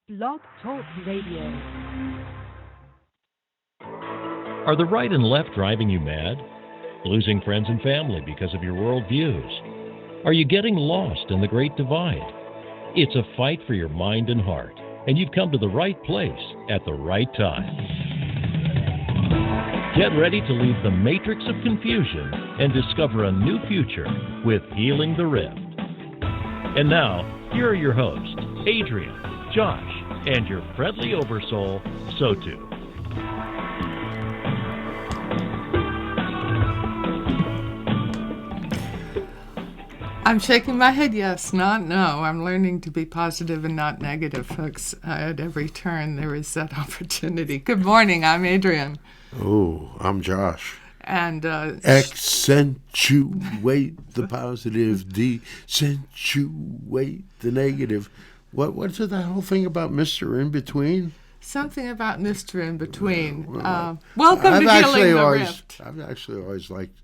Blog Talk Radio. Are the right and left driving you mad? Losing friends and family because of your worldviews? Are you getting lost in the Great Divide? It's a fight for your mind and heart, and you've come to the right place at the right time. Get ready to leave the matrix of confusion and discover a new future with Healing the Rift. And now, here are your hosts, Adrian, Josh, and your friendly oversoul, SOTU. I'm shaking my head, yes, not no. I'm learning to be positive and not negative, folks. At every turn, there is that opportunity. Good morning, I'm Adrian. Oh, I'm Josh. And accentuate the positive, decentuate the negative. What's the whole thing about Mr. In Between? Something about Mr. In Between. Welcome to Healing the Rift. I've actually always liked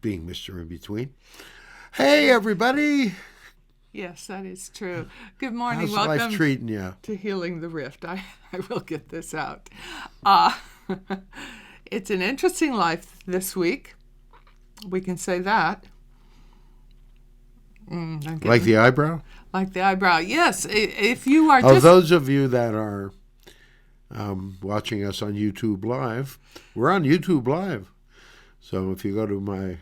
being Mr. In Between. Hey, everybody. Yes, that is true. Good morning. How's Welcome life treating you? to Healing the Rift. I will get this out. It's an interesting life this week. We can say that. Like the eyebrow? Like the eyebrow. Yes. If you are just... those of you that are watching us on YouTube Live, we're on YouTube Live. So if you go to my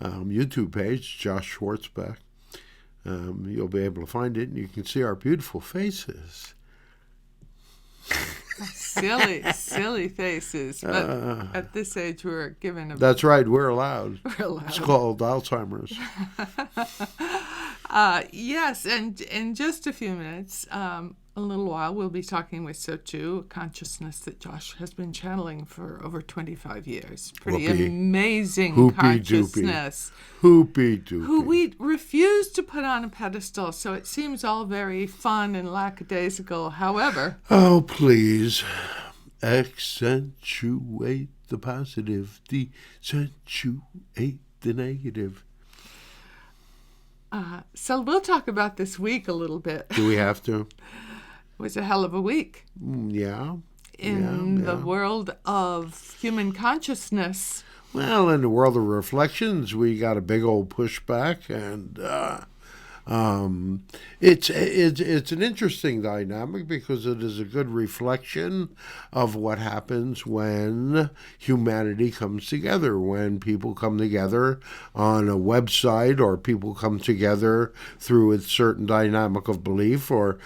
YouTube page, Josh Schwartzbach, you'll be able to find it, and you can see our beautiful faces. Silly faces. But at this age, we're given a... That's right, we're allowed. We're allowed. It's called Alzheimer's. Yes, and in just a few minutes, a little while, we'll be talking with SOTU, a consciousness that Josh has been channeling for over 25 years. Pretty amazing consciousness. Hoopy-doopy. Who we refuse to put on a pedestal, so it seems all very fun and lackadaisical. However... Oh, please. Accentuate the positive, decentuate the negative. So we'll talk about this week a little bit. Do we have to? It was a hell of a week. Yeah. In the world of human consciousness. Well, in the world of reflections, we got a big old pushback, and it's an interesting dynamic because it is a good reflection of what happens when humanity comes together, when people come together on a website, or people come together through a certain dynamic of belief, or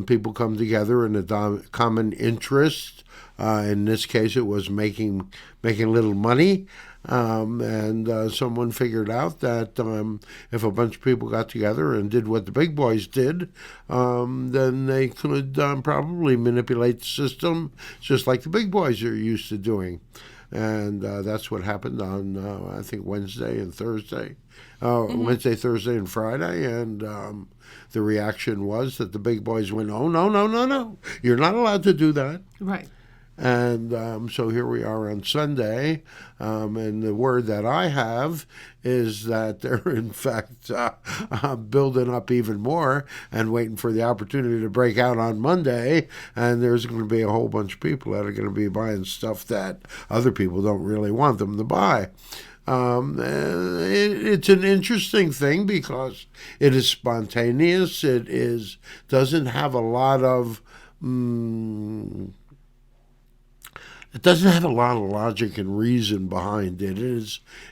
people come together in a common interest. In this case, it was making a little money. And someone figured out that if a bunch of people got together and did what the big boys did, then they could probably manipulate the system just like the big boys are used to doing. And that's what happened on, I think, Wednesday, Thursday, and Friday. And the reaction was that the big boys went, oh, no, you're not allowed to do that. Right. And so here we are on Sunday, and the word that I have is that they're in fact building up even more and waiting for the opportunity to break out on Monday, and there's going to be a whole bunch of people that are going to be buying stuff that other people don't really want them to buy. It's an interesting thing because it is spontaneous. It doesn't have a lot of... It doesn't have a lot of logic and reason behind it.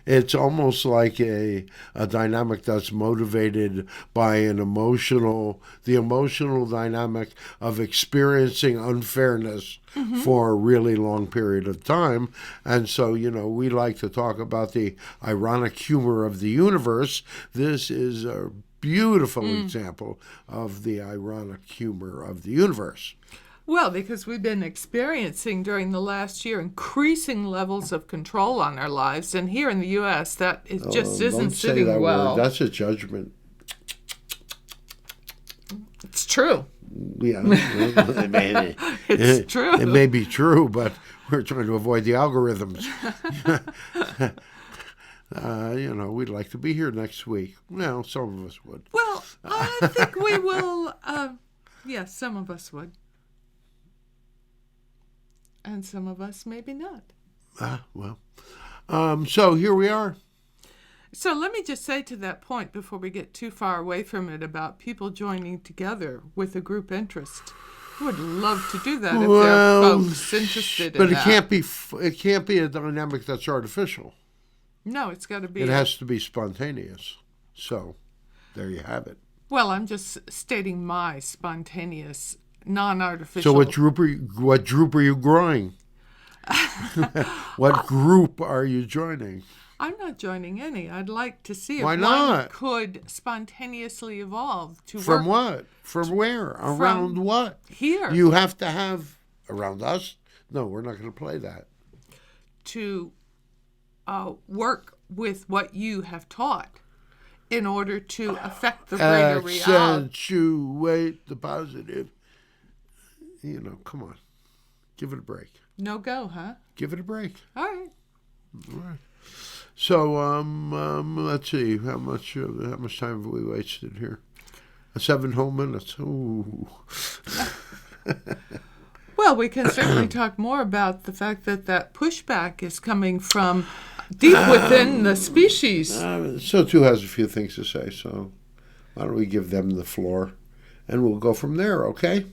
It's almost like a dynamic that's motivated by the emotional dynamic of experiencing unfairness for a really long period of time. And so, we like to talk about the ironic humor of the universe. This is a beautiful example of the ironic humor of the universe. Well, because we've been experiencing during the last year increasing levels of control on our lives, and here in the U.S. that just isn't sitting that well. Word. That's a judgment. It's true. Yeah, it's true. It may be true, but we're trying to avoid the algorithms. We'd like to be here next week. Well, some of us would. Well, I think we will. Yes, some of us would. And some of us maybe not. Well. So here we are. So let me just say to that point, before we get too far away from it, about people joining together with a group interest. I would love to do that if there are folks interested in that. But it can't be a dynamic that's artificial. No, it's got to be. It has to be spontaneous. So there you have it. Well, I'm just stating my spontaneous, non-artificial. So what group are you growing? What group are you joining? I'm not joining any. I'd like to see if Why not? one could spontaneously evolve to From work. what? From where? Around what? Here. You have to have around us? No, we're not going to play that. To work with what you have taught in order to affect the greater reality. Accentuate the positive. Come on. Give it a break. No go, huh? Give it a break. All right. So, let's see. How much time have we wasted here? 7 whole minutes. Ooh. Well, we can certainly talk more about the fact that pushback is coming from deep within the species. SOTU has a few things to say, so why don't we give them the floor, and we'll go from there, okay?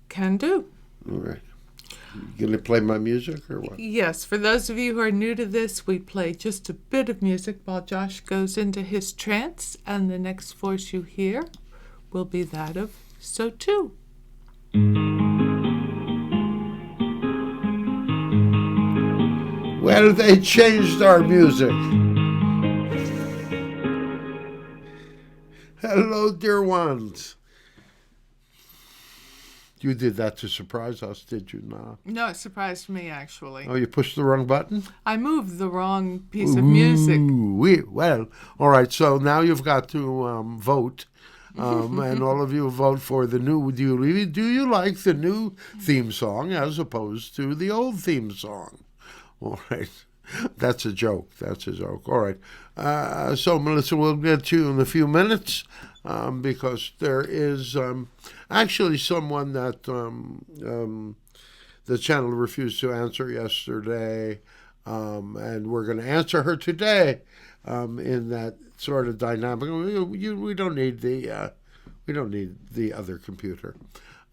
Can do. All right. You gonna play my music or what? Yes, for those of you who are new to this, we play just a bit of music while Josh goes into his trance, and the next voice you hear will be that of SOTU. Well, they changed our music. Hello, dear ones. You did that to surprise us, did you not? No, it surprised me, actually. Oh, you pushed the wrong button? I moved the wrong piece of music. Well, all right, so now you've got to vote, and all of you vote for the new. Do you like the new theme song as opposed to the old theme song? All right. That's a joke. All right. So, Melissa, we'll get to you in a few minutes because there is actually someone that the channel refused to answer yesterday, and we're going to answer her today in that sort of dynamic. We don't need the other computer.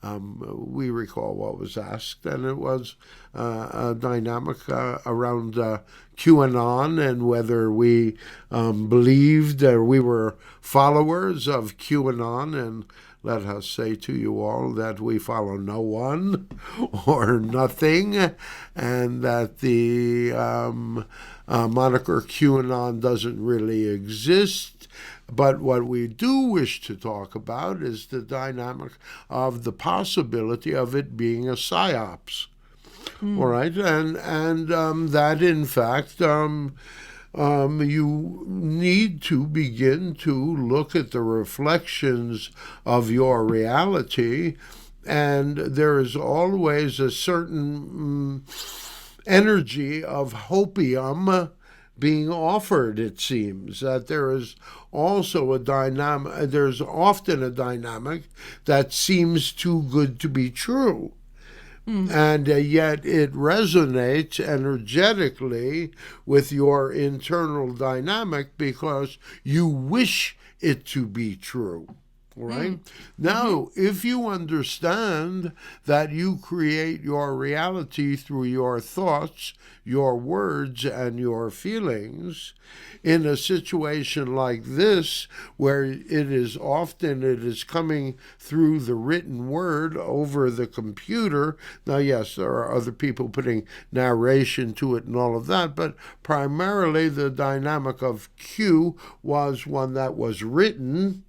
We recall what was asked, and it was a dynamic around QAnon and whether we believed or we were followers of QAnon. And let us say to you all that we follow no one or nothing, and that the moniker QAnon doesn't really exist. But what we do wish to talk about is the dynamic of the possibility of it being a psyops. All right, and that in fact you need to begin to look at the reflections of your reality, and there is always a certain energy of hopium being offered. It seems that there is also a dynamic, there's often a dynamic that seems too good to be true. And yet it resonates energetically with your internal dynamic because you wish it to be true. Right? Now, if you understand that you create your reality through your thoughts, your words, and your feelings, in a situation like this, where it is coming through the written word over the computer. Now, yes, there are other people putting narration to it and all of that, but primarily the dynamic of Q was one that was written.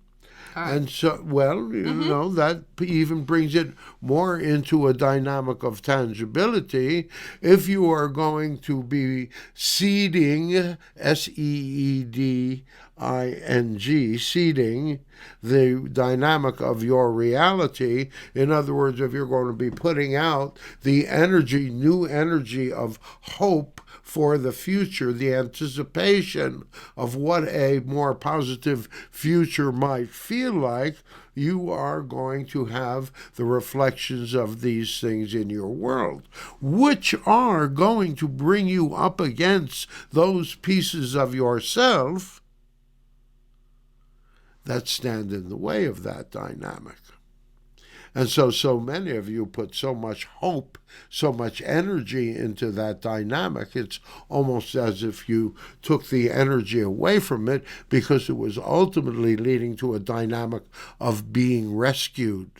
And so, well, you know, that even brings it more into a dynamic of tangibility. If you are going to be seeding, SEED, ing, seeding the dynamic of your reality. In other words, if you're going to be putting out the energy, new energy of hope for the future, the anticipation of what a more positive future might feel like, you are going to have the reflections of these things in your world, which are going to bring you up against those pieces of yourself that stand in the way of that dynamic. And so many of you put so much hope, so much energy into that dynamic. It's almost as if you took the energy away from it, because it was ultimately leading to a dynamic of being rescued,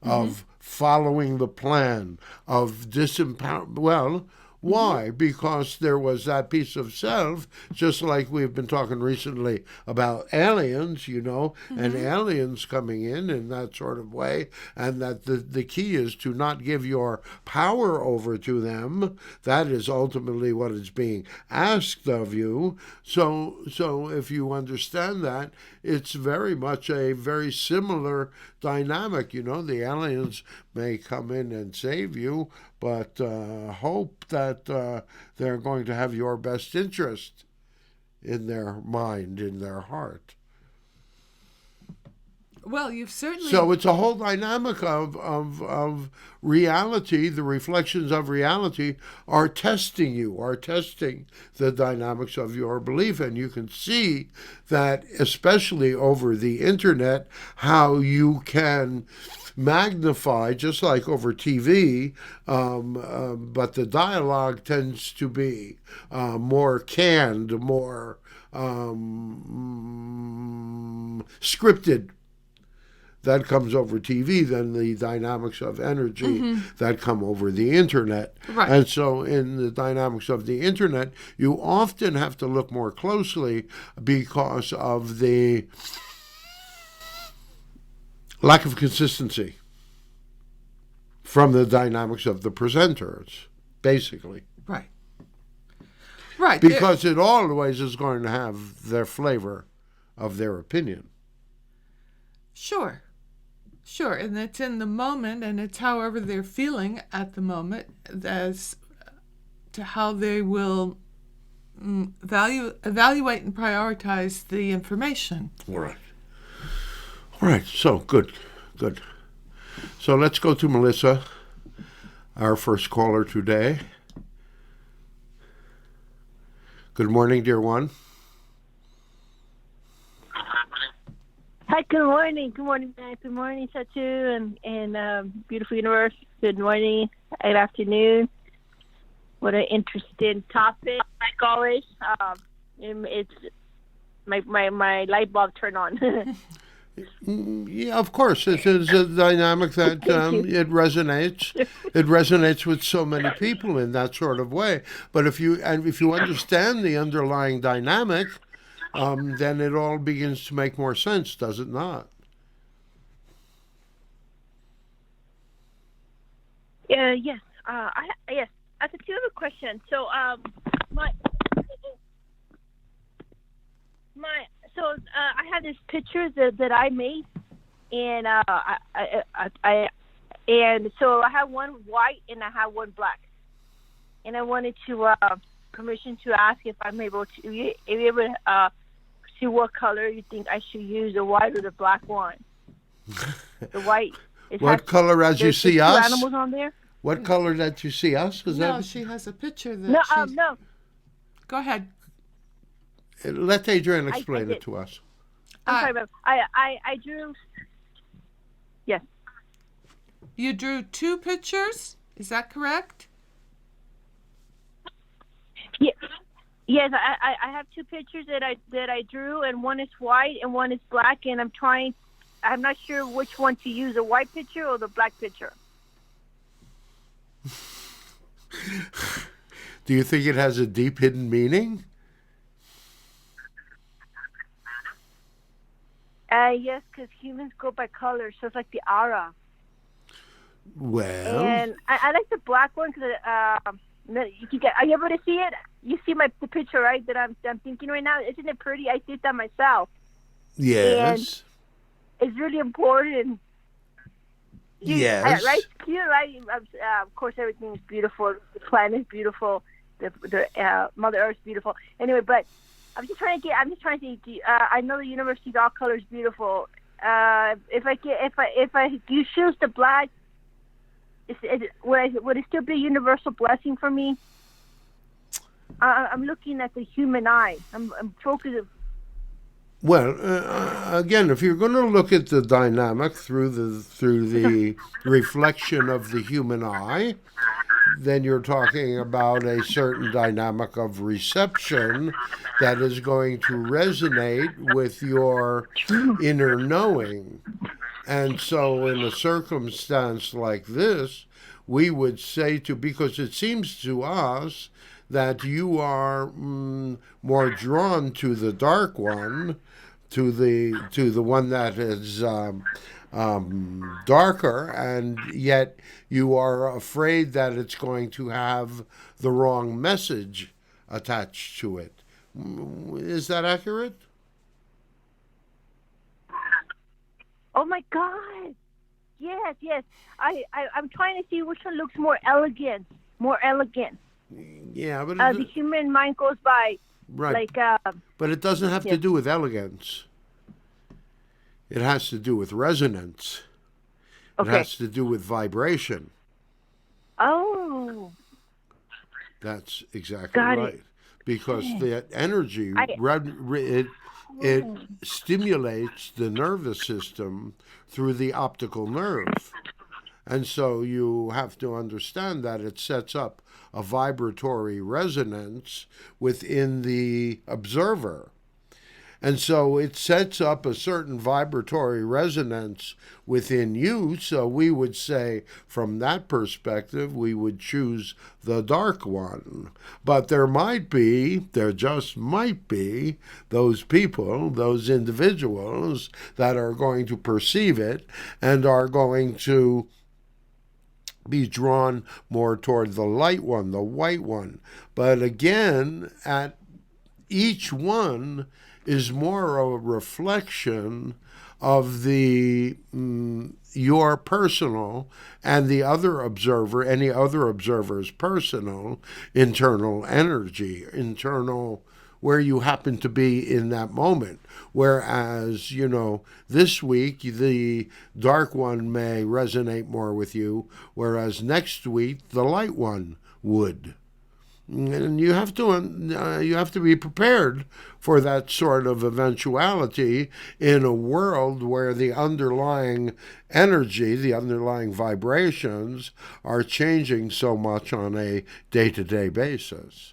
of following the plan, of disempowerment. Well, why? Because there was that piece of self, just like we've been talking recently about aliens, and aliens coming in that sort of way, and that the key is to not give your power over to them. That is ultimately what is being asked of you. So if you understand that, it's very much a very similar dynamic. The aliens may come in and save you, but hope that they're going to have your best interest in their mind, in their heart. Well, you've certainly... So it's a whole dynamic of reality. The reflections of reality are testing you, are testing the dynamics of your belief. And you can see that, especially over the internet, how you can magnify, just like over TV, but the dialogue tends to be more canned, more scripted. That comes over TV than the dynamics of energy that come over the internet. Right. And so in the dynamics of the internet, you often have to look more closely because of the lack of consistency from the dynamics of the presenters, basically. Right. Right. Because it always is going to have their flavor of their opinion. Sure. Sure, and it's in the moment, and it's however they're feeling at the moment as to how they will evaluate and prioritize the information. All right, so good. So let's go to Melissa, our first caller today. Good morning, dear one. Hi, good morning. Good morning, Matt. Good morning, SOTU and beautiful universe. Good morning, good afternoon. What an interesting topic, like always. It's my light bulb turned on. Yeah, of course. It is a dynamic that it resonates. It resonates with so many people in that sort of way. But if you understand the underlying dynamic, then it all begins to make more sense, does it not? Yes. Yes. I have a question. So, I have this picture that I made, and so I have one white and I have one black, and I wanted to permission to ask if I'm able to see what color you think I should use, the white or the black one. The white. What color as you see us? Two animals on there. What color that you see us? She has a picture that No. Go ahead. Let Adrienne explain it to us. I'm sorry, ma'am. I drew... Yes. You drew two pictures? Is that correct? Yeah. Yes, I have two pictures that I drew, and one is white and one is black, and I'm not sure which one to use, the white picture or the black picture. Do you think it has a deep hidden meaning? Yes, because humans go by color, so it's like the aura. Well, and I like the black one because Are you able to see it? You see the picture, right? That I'm thinking right now. Isn't it pretty? I did that myself. Yes. And it's really important. Yes. Right? Cute, right? Of course, everything is beautiful. The planet is beautiful. The Mother Earth is beautiful. Anyway, but I'm just trying to I know the universe sees all colors beautiful. If you choose the black, would it still be a universal blessing for me? I'm looking at the human eye. I'm focusing. Well, again, if you're going to look at the dynamic through the reflection of the human eye, then you're talking about a certain dynamic of reception that is going to resonate with your inner knowing. And so in a circumstance like this, we would say because it seems to us that you are more drawn to the dark one, to the one that is darker, and yet you are afraid that it's going to have the wrong message attached to it. Is that accurate? Oh my God! Yes. I'm trying to see which one looks more elegant. Yeah, but the human mind goes by. Right. But it doesn't have to do with elegance. It has to do with resonance. Okay. It has to do with vibration. Oh. That's exactly Got right. it. Because the energy, it stimulates the nervous system through the optical nerve. And so you have to understand that it sets up a vibratory resonance within the observer. And so it sets up a certain vibratory resonance within you. So we would say, from that perspective, we would choose the dark one. But there just might be, those people, those individuals that are going to perceive it and are going to be drawn more toward the light one, the white one. But again, at each one is more a reflection of your personal and the other observer, any other observer's personal internal energy, where you happen to be in that moment. Whereas, this week, the dark one may resonate more with you, whereas next week, the light one would. And you have to be prepared for that sort of eventuality in a world where the underlying energy, the underlying vibrations are changing so much on a day-to-day basis.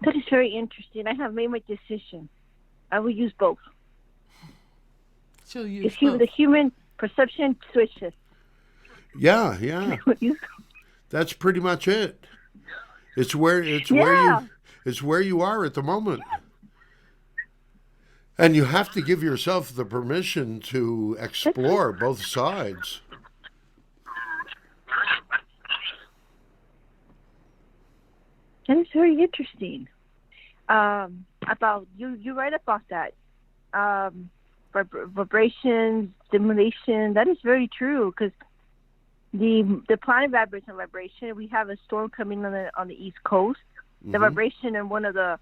That is very interesting. I have made my decision. I will use both. She'll use both. The human perception switches. Yeah. That's pretty much it. It's where you are at the moment. And you have to give yourself the permission to explore both sides. That is very interesting. About you right about that. Vibration, stimulation. That is very true because the planet vibration. We have a storm coming on the East Coast. Mm-hmm. The vibration in one of the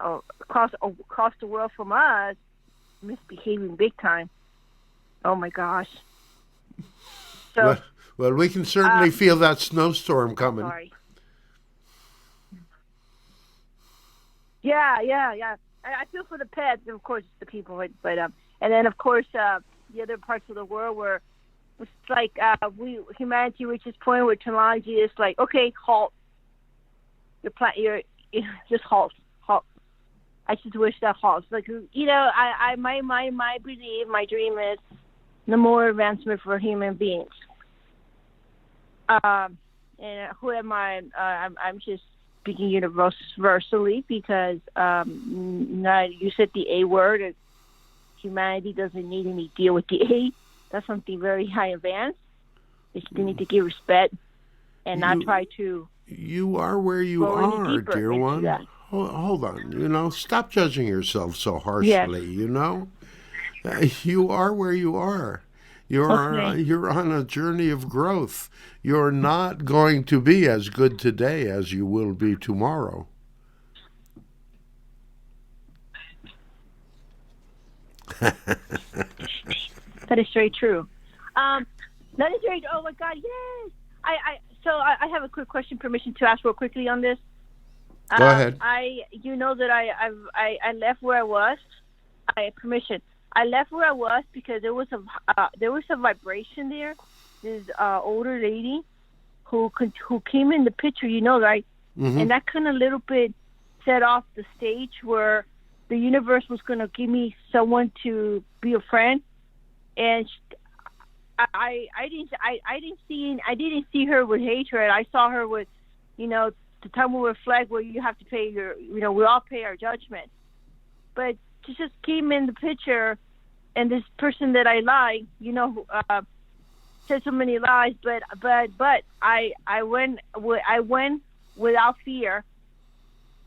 across the world from us misbehaving big time. Oh my gosh. So well, we can certainly feel that snowstorm coming. Sorry. Yeah. I feel for the pets, and of course the people, but and then of course the other parts of the world where it's like humanity reaches a point where technology is like, okay, halt. Just halt. I just wish that halts. Like my belief, my dream is no more advancement for human beings. And who am I? I'm just speaking universally because you said the A word. And humanity doesn't need any deal with the A. that's something very high advanced. They need to give respect and not try to. You are where you are, dear one. Hold on. Stop judging yourself so harshly. Yes. You are where you are. You're on a journey of growth. You're not going to be as good today as you will be tomorrow. That is very true. That is very. Oh my God! Yes. I have a quick question. Permission to ask real quickly on this. Go ahead. You know that I left where I was. Permission. I left where I was because there was a vibration there. This older lady who came in the picture, right? Mm-hmm. And that kind of little bit set off the stage where the universe was going to give me someone to be a friend, and I didn't see her with hatred. I saw her with, the time will reflect where you have to pay we all pay our judgment. But she just came in the picture, and this person that I like, said so many lies, but I went without fear.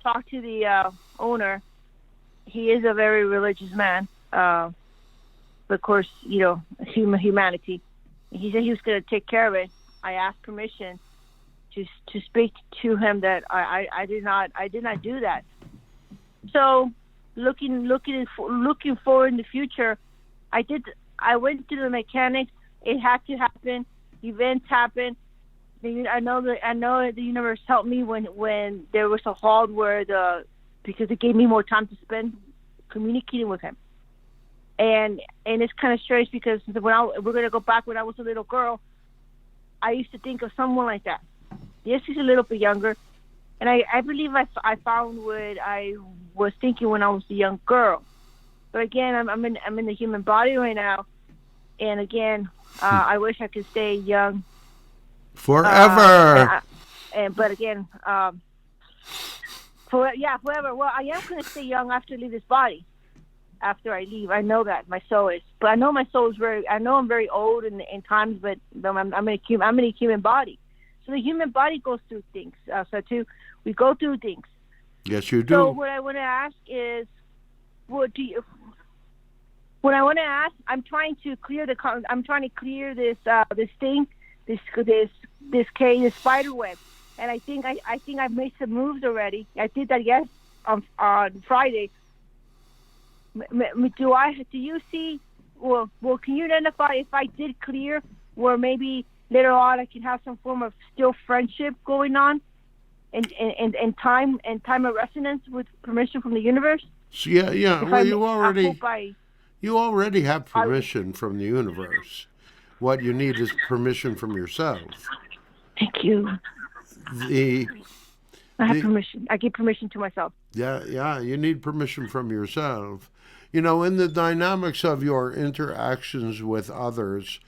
Talked to the owner. He is a very religious man, but of course, humanity. He said he was going to take care of it. I asked permission to speak to him that I did not do that. So looking forward in the future, I went to the mechanics. It had to happen. Events happened. I know the universe helped me when there was a halt because it gave me more time to spend communicating with him. And it's kind of strange because we're going to go back when I was a little girl. I used to think of someone like that. Yes, he's a little bit younger, and I believe I found what I was thinking when I was a young girl. But again, I'm in the human body right now, and again, I wish I could stay young forever. But again, forever. Well, I am going to stay young after I leave this body. After I leave, I know that my soul is. But I know my soul is very. I know I'm very old in times, but I'm in a human body. So the human body goes through things. SOTU, we go through things. Yes, you do. So what I want to ask is, what I want to ask, I'm trying to clear this thing, this spider web, and I think I've made some moves already. I did that on Friday. Do you see? Well, can you identify if I did clear, where maybe later on I can have some form of still friendship going on, and time of resonance with permission from the universe? So, yeah. Well, you already have permission from the universe. What you need is permission from yourself. Thank you. I have permission. I give permission to myself. Yeah. You need permission from yourself. In the dynamics of your interactions with others,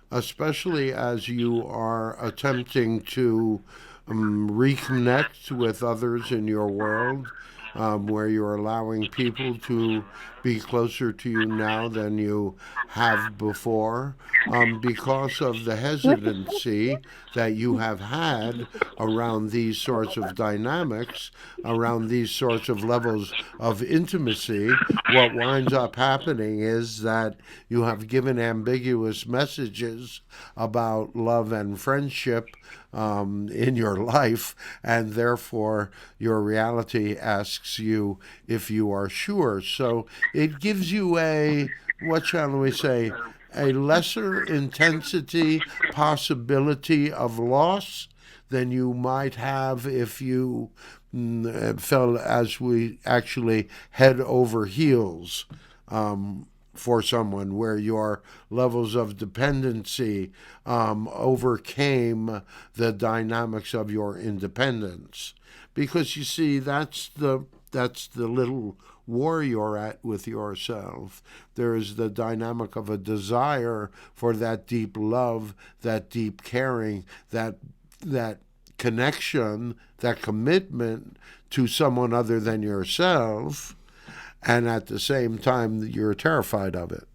especially as you are attempting to reconnect with others in your world, where you're allowing people to be closer to you now than you have before, because of the hesitancy that you have had around these sorts of dynamics, around these sorts of levels of intimacy. What winds up happening is that you have given ambiguous messages about love and friendship in your life, and therefore your reality asks you if you are sure. So it gives you a lesser intensity possibility of loss than you might have if you fell, as we actually, head over heels for someone, where your levels of dependency overcame the dynamics of your independence. Because you see, that's the little war you're at with yourself. There is the dynamic of a desire for that deep love, that deep caring, that connection, that commitment to someone other than yourself, and at the same time you're terrified of it.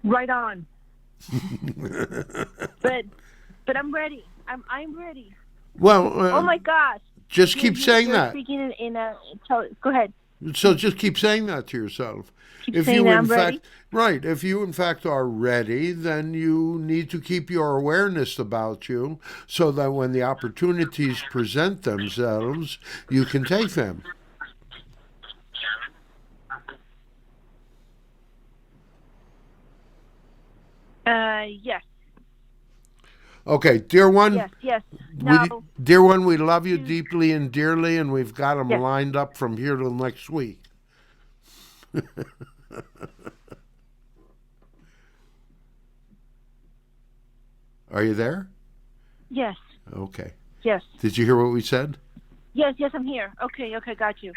Right on. but I'm ready. I'm ready. Well, Oh my gosh! just keep saying you're that. Speaking in a. Go ahead. So just keep saying that to yourself. Keep saying that I'm ready. Right, if you in fact are ready, then you need to keep your awareness about you so that when the opportunities present themselves, you can take them. Yes. Okay, dear one. Yes. Now, dear one, we love you deeply and dearly, and we've got them yes. lined up from here till next week. Are you there? Yes. Okay. Yes. Did you hear what we said? Yes, I'm here. Okay, got you.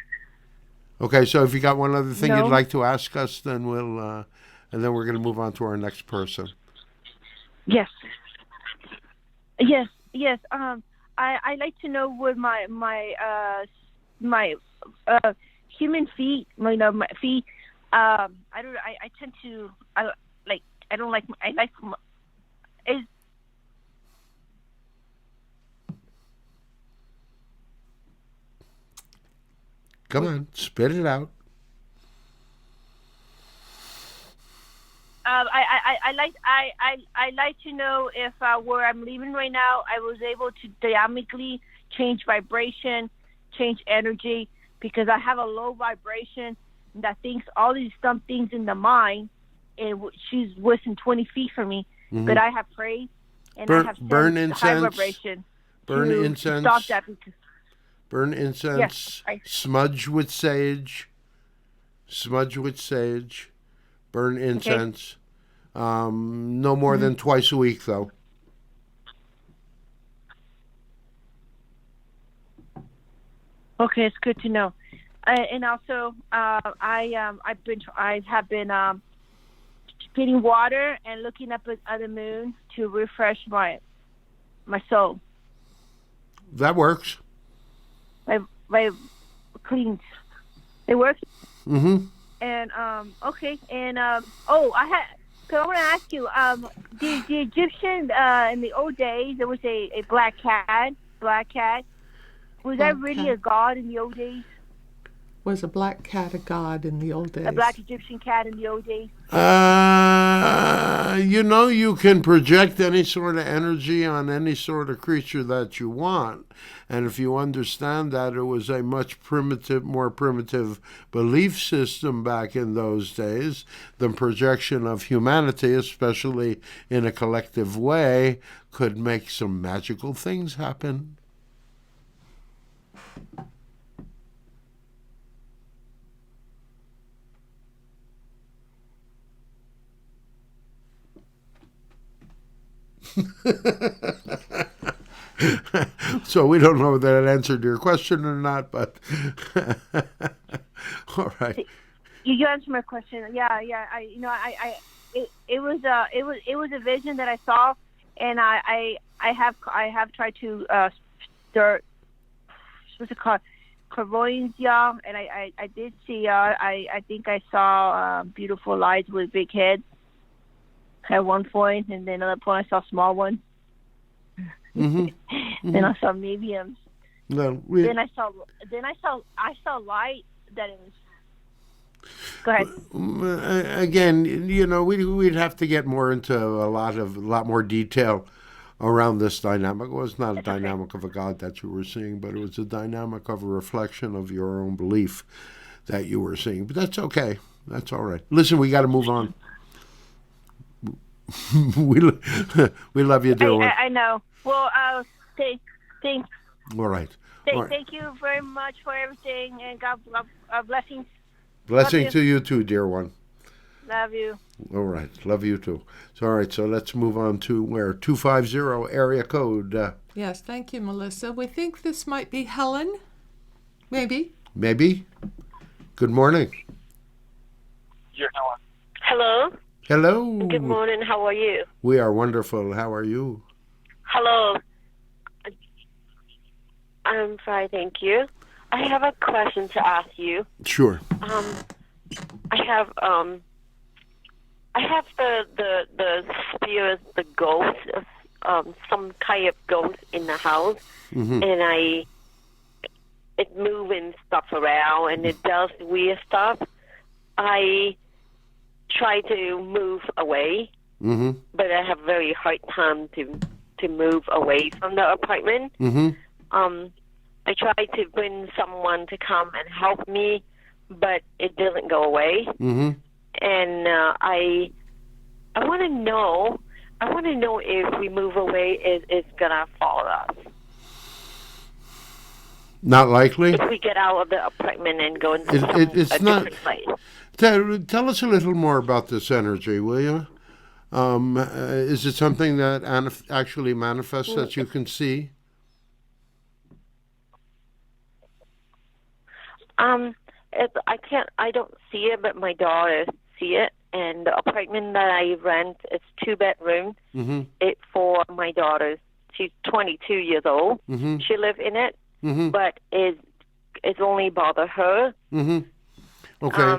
Okay, so if you got one other thing No. you'd like to ask us, then and then we're going to move on to our next person. Yes. I like to know what my human feet, my feet. I tend to is. Come on, spit it out. I like to know if where I'm leaving right now, I was able to dynamically change vibration, change energy, because I have a low vibration that thinks all these dumb things in the mind, and she's within 20 feet from me. Mm-hmm. But I have prayed and I have burn incense, high vibration. Burn incense. Stop that. Burn incense. Yes, smudge with sage. Burn incense. Okay. No more than twice a week, though. Okay, it's good to know. And also, I have been getting water and looking up at the moon to refresh my soul. That works. My cleans. It works. Mm-hmm. And okay. And I want to ask you. The Egyptian in the old days, there was a black cat. Was that really a god in the old days? Was a black cat a god in the old days? A black Egyptian cat in the old days? You can project any sort of energy on any sort of creature that you want. And if you understand that it was a much more primitive belief system back in those days, the projection of humanity, especially in a collective way, could make some magical things happen. So we don't know whether that answered your question or not, but all right. You answered my question. Yeah. It was a vision that I saw, and I have tried to start. What's it called? Clairvoyance, y'all. And I did see. I think I saw beautiful lights with big heads at one point, and then another point I saw small ones. Mm-hmm. Then I saw mediums. No, then I saw light that it was. Go ahead. Again, we'd have to get more into a lot more detail around this dynamic. It was not a dynamic of a God that you were seeing, but it was a dynamic of a reflection of your own belief that you were seeing. But that's okay. That's all right. Listen, we got to move on. we love you, dear one. I know. Well, thanks. All right. Thank you very much for everything, and God blessings. Blessing to you too, dear one. Love you. All right. Love you too. So, all right. So let's move on to where 250 area code. Yes. Thank you, Melissa. We think this might be Helen. Maybe. Good morning. You're Helen. Hello. Hello. Good morning. How are you? We are wonderful. How are you? Hello. I'm fine, thank you. I have a question to ask you. Sure. I have I have the spirit, the ghost, some kind of ghost in the house, Mm-hmm. and it's moving stuff around, and it does weird stuff. I try to move away, Mm-hmm. but I have very hard time to move away from the apartment. Mm-hmm. I try to bring someone to come and help me, but it doesn't go away. Mm-hmm. And I want to know. I want to know if we move away, it's gonna follow us. Not likely. If we get out of the apartment and go into It's a not. different place. Tell us a little more about this energy, will you? Is it something that actually manifests that you can see? I don't see it, but my daughter see it. And the apartment that I rent is 2 bedroom. Mm-hmm. It's for my daughter. She's 22 years old. Mm-hmm. She lives in it, Mm-hmm. but it's only bother her. Mm-hmm. Okay.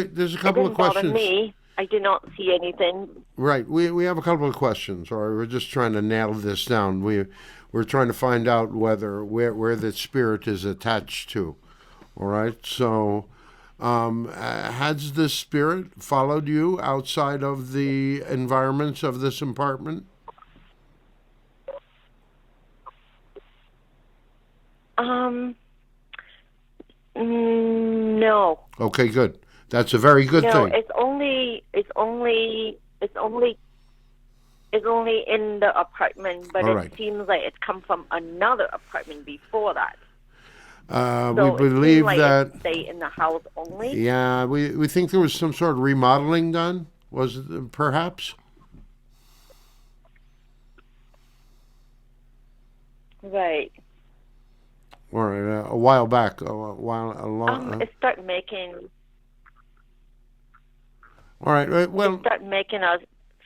There's a couple of questions. It didn't bother me. I did not see anything. Right. We have a couple of questions. All right. We're just trying to nail this down. We're trying to find out where the spirit is attached to. All right. So, has the spirit followed you outside of the environments of this apartment? No. Okay, good. That's a very good No, thing. it's only in the apartment, but All right. it seems like it come from another apartment before that. We So believe it seems like that. it stay in the house only. Yeah, we think there was some sort of remodeling done. Was it perhaps? Right. Or a while back, a long. It start making All right. Well, us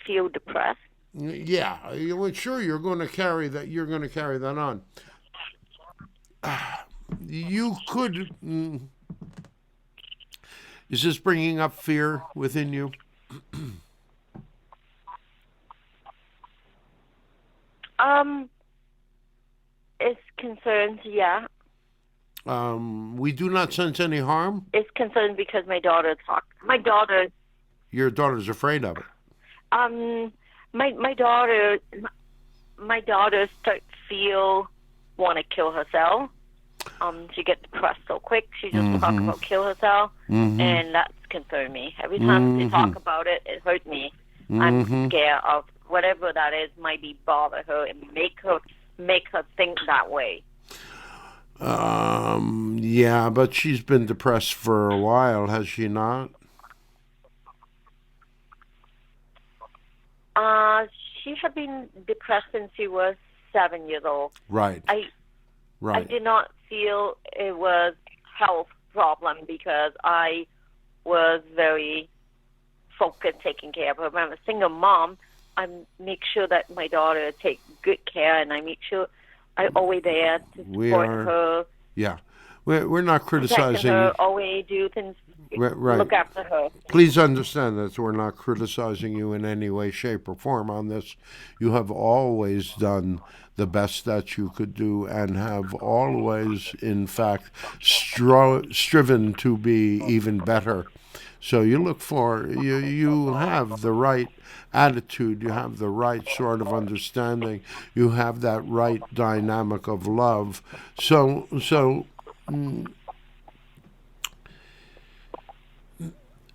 feel depressed. yeah. Well, sure, you're going to carry that. You're going to carry that on. You could. Is this bringing up fear within you? It's concerns, yeah. We do not sense any harm. It's concerned because my daughter. Your daughter's afraid of it. My daughter start want to kill herself. She gets depressed so quick. She just talk about kill herself, and that's concerned me. Every time she talk about it, it hurt me. I'm scared of whatever that is might be bother her and make her think that way. Yeah, but she's been depressed for a while, has she not? She had been depressed since she was 7 years old. Right. I did not feel it was health problem because I was very focused taking care of her. When I'm a single mom, I make sure that my daughter take good care, and I make sure I always there to support her. Yeah, we're not criticizing her, always do things. Right. Look after her. Please understand that we're not criticizing you in any way, shape, or form on this. You have always done the best that you could do and have always, in fact, striven to be even better. So you you have the right attitude, you have the right sort of understanding, you have that right dynamic of love. So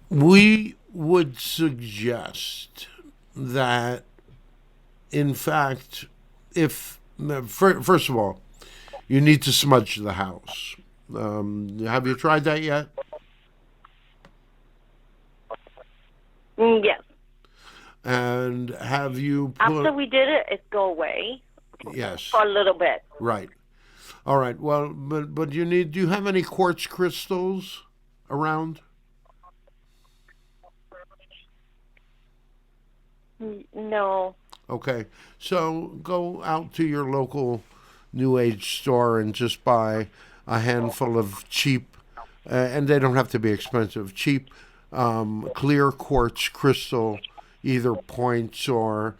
we would suggest that, in fact, first of all, you need to smudge the house. Have you tried that yet? Yes. And have you after we did it, it go away? Yes. For a little bit. Right. All right. Well, but do you have any quartz crystals around? No. Okay. So go out to your local New Age store and just buy a handful of cheap, and they don't have to be expensive, cheap clear quartz crystal, either points or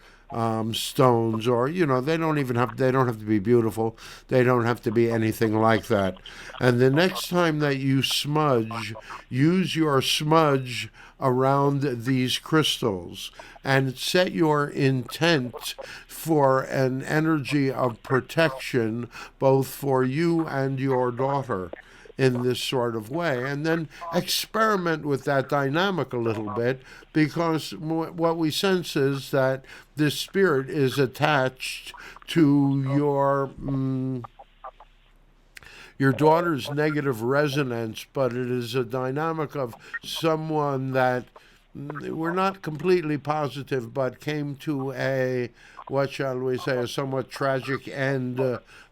stones, or they don't have to be beautiful. They don't have to be anything like that. And the next time that you smudge, use your smudge around these crystals and set your intent for an energy of protection, both for you and your daughter, in this sort of way, and then experiment with that dynamic a little bit, because what we sense is that this spirit is attached to your daughter's negative resonance, but it is a dynamic of someone that we're not completely positive, but came to a, what shall we say, a somewhat tragic end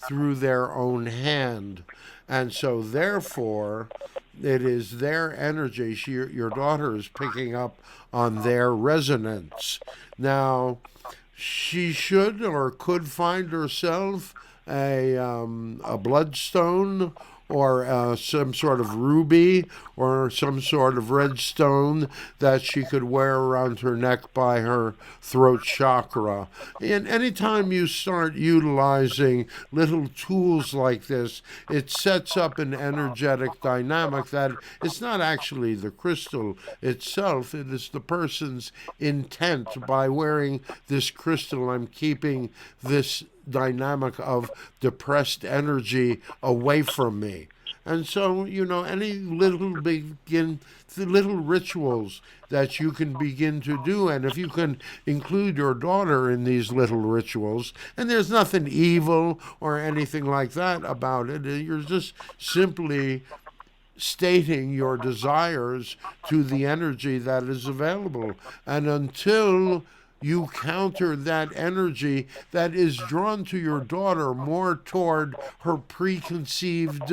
through their own hand. And so, therefore, it is their energy. Your daughter is picking up on their resonance. Now, she should or could find herself a bloodstone, or some sort of ruby, or some sort of red stone that she could wear around her neck by her throat chakra. And anytime you start utilizing little tools like this, it sets up an energetic dynamic that it's not actually the crystal itself, it is the person's intent. By wearing this crystal, I'm keeping this dynamic of depressed energy away from me. And so, any little rituals that you can begin to do, and if you can include your daughter in these little rituals, and there's nothing evil or anything like that about it, you're just simply stating your desires to the energy that is available. And until you counter that energy that is drawn to your daughter more toward her preconceived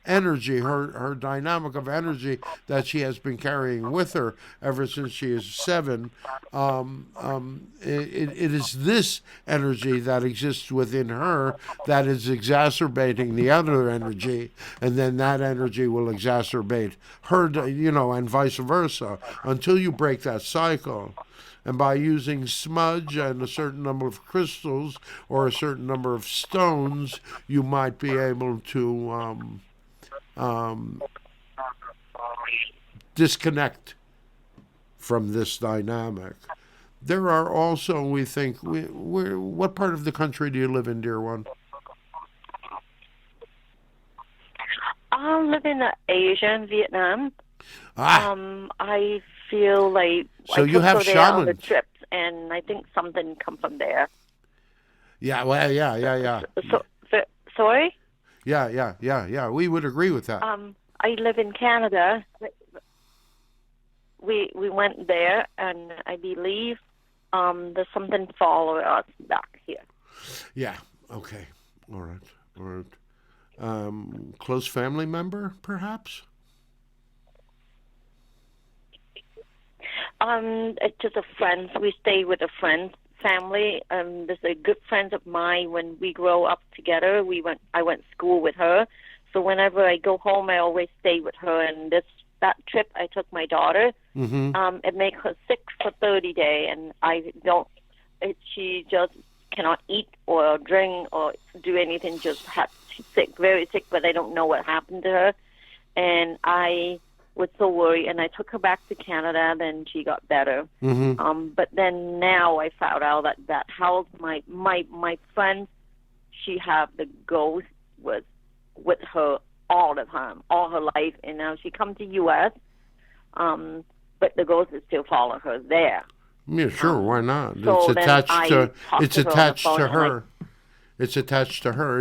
energy, her dynamic of energy that she has been carrying with her ever since she is 7. It is this energy that exists within her that is exacerbating the other energy, and then that energy will exacerbate her, and vice versa, until you break that cycle. And by using smudge and a certain number of crystals or a certain number of stones, you might be able to disconnect from this dynamic. There are also, we think, what part of the country do you live in, dear one? I live in Asia, in Vietnam. I feel like so I you have go there on the shamans. trips, and I think something come from there. Yeah, well, yeah. Sorry? Yeah. We would agree with that. I live in Canada. We went there, and I believe there's something following us back here. Yeah. Okay. All right. Close family member, perhaps? It's just a friend. We stay with a friend family. There's a good friend of mine. When we grow up together, I went to school with her. So whenever I go home, I always stay with her. And that trip, I took my daughter. Mm-hmm. It made her sick for 30 days, and she just cannot eat or drink or do anything. She's sick, very sick, but I don't know what happened to her. And I was so worried, and I took her back to Canada. Then she got better. Mm-hmm. But then now I found out that house, my friend, she have the ghost was with her all the time, all her life, and now she come to U.S. But the ghost is still following her there. Yeah, sure. Why not? So it's attached to her. It's attached to her.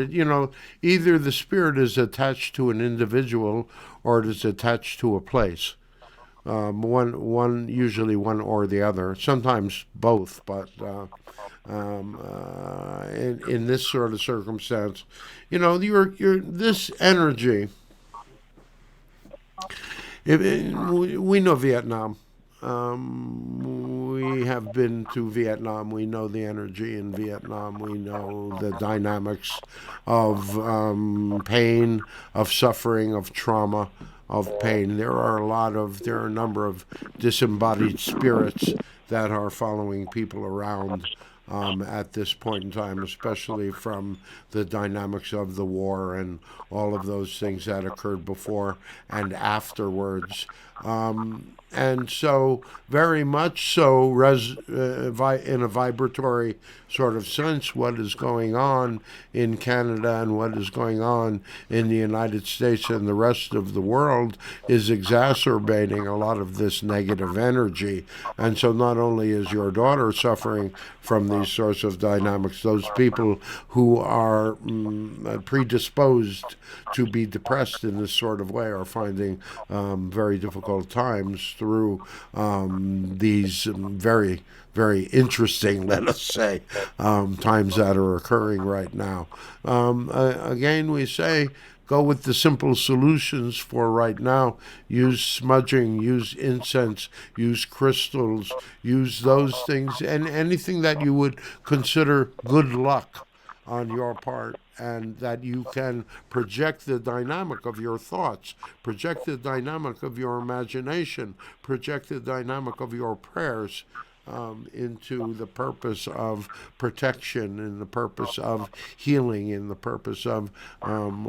Either the spirit is attached to an individual or it is attached to a place. Usually one or the other. Sometimes both, but in this sort of circumstance, this energy. We know Vietnam. We have been to Vietnam. We know the energy in Vietnam. We know the dynamics of pain, of suffering, of trauma. of pain. There are a number of disembodied spirits that are following people around at this point in time, especially from the dynamics of the war and all of those things that occurred before and afterwards. And so, very much so, in a vibratory sort of sense, what is going on in Canada and what is going on in the United States and the rest of the world is exacerbating a lot of this negative energy. And so, not only is your daughter suffering from these sorts of dynamics, those people who are predisposed to be depressed in this sort of way are finding very difficult times through these very, very interesting, let us say, times that are occurring right now. Again, we say, go with the simple solutions for right now. Use smudging, use incense, use crystals, use those things, and anything that you would consider good luck on your part, and that you can project the dynamic of your thoughts, project the dynamic of your imagination, project the dynamic of your prayers into the purpose of protection, in the purpose of healing, in the purpose of,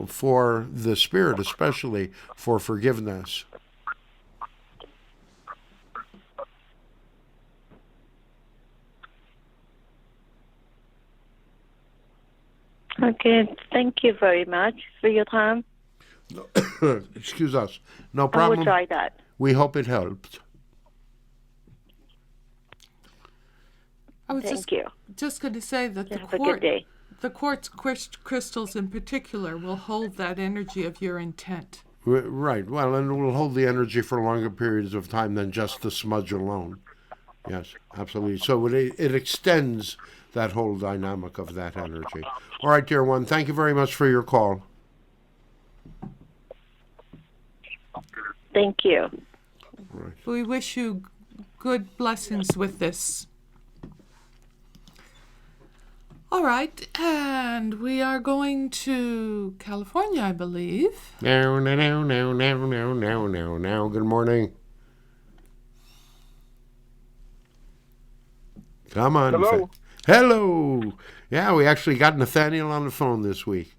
for the spirit, especially for forgiveness. Okay, thank you very much for your time. Excuse us. No problem. I will try that. We hope it helped. Thank you. Just going to say that have a good day. The quartz crystals in particular will hold that energy of your intent. Right. Well, and it will hold the energy for longer periods of time than just the smudge alone. Yes, absolutely. So it extends that whole dynamic of that energy. All right, dear one, thank you very much for your call. Thank you. Right. We wish you good blessings with this. All right, and we are going to California, I believe. Now. Good morning. Come on. Hello. Hello. Yeah, we actually got Nathaniel on the phone this week.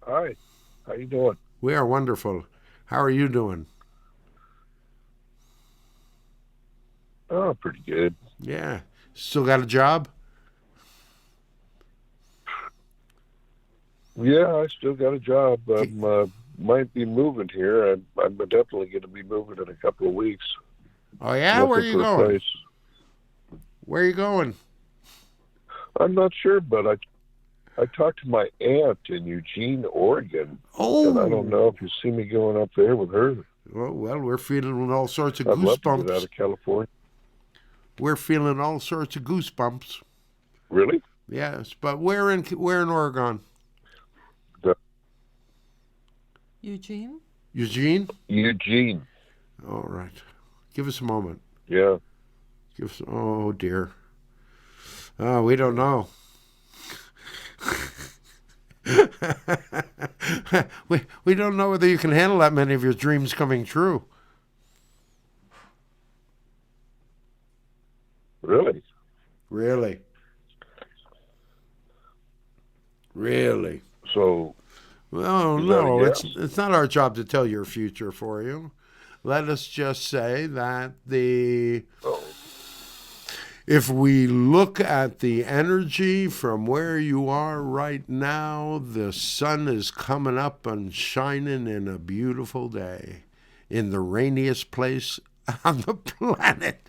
Hi. How you doing? We are wonderful. How are you doing? Oh, pretty good. Yeah. Still got a job? Yeah, I still got a job. Might be moving here. I'm definitely going to be moving in a couple of weeks. Oh, yeah? Where are you going? Place. Where are you going? I'm not sure, but I talked to my aunt in Eugene, Oregon. Oh. And I don't know if you see me going up there with her. Well, we're feeling all sorts of I'd goosebumps. love to get out of California. We're feeling all sorts of goosebumps. Really? Yes, but where in Oregon? Eugene? Eugene? Eugene. All right. Give us a moment. Yeah. Oh, dear. Oh, we don't know. we don't know whether you can handle that many of your dreams coming true. Really? Really? Really? So... Well, no, it's not our job to tell your future for you. Let us just say that if we look at the energy from where you are right now, the sun is coming up and shining in a beautiful day in the rainiest place on the planet.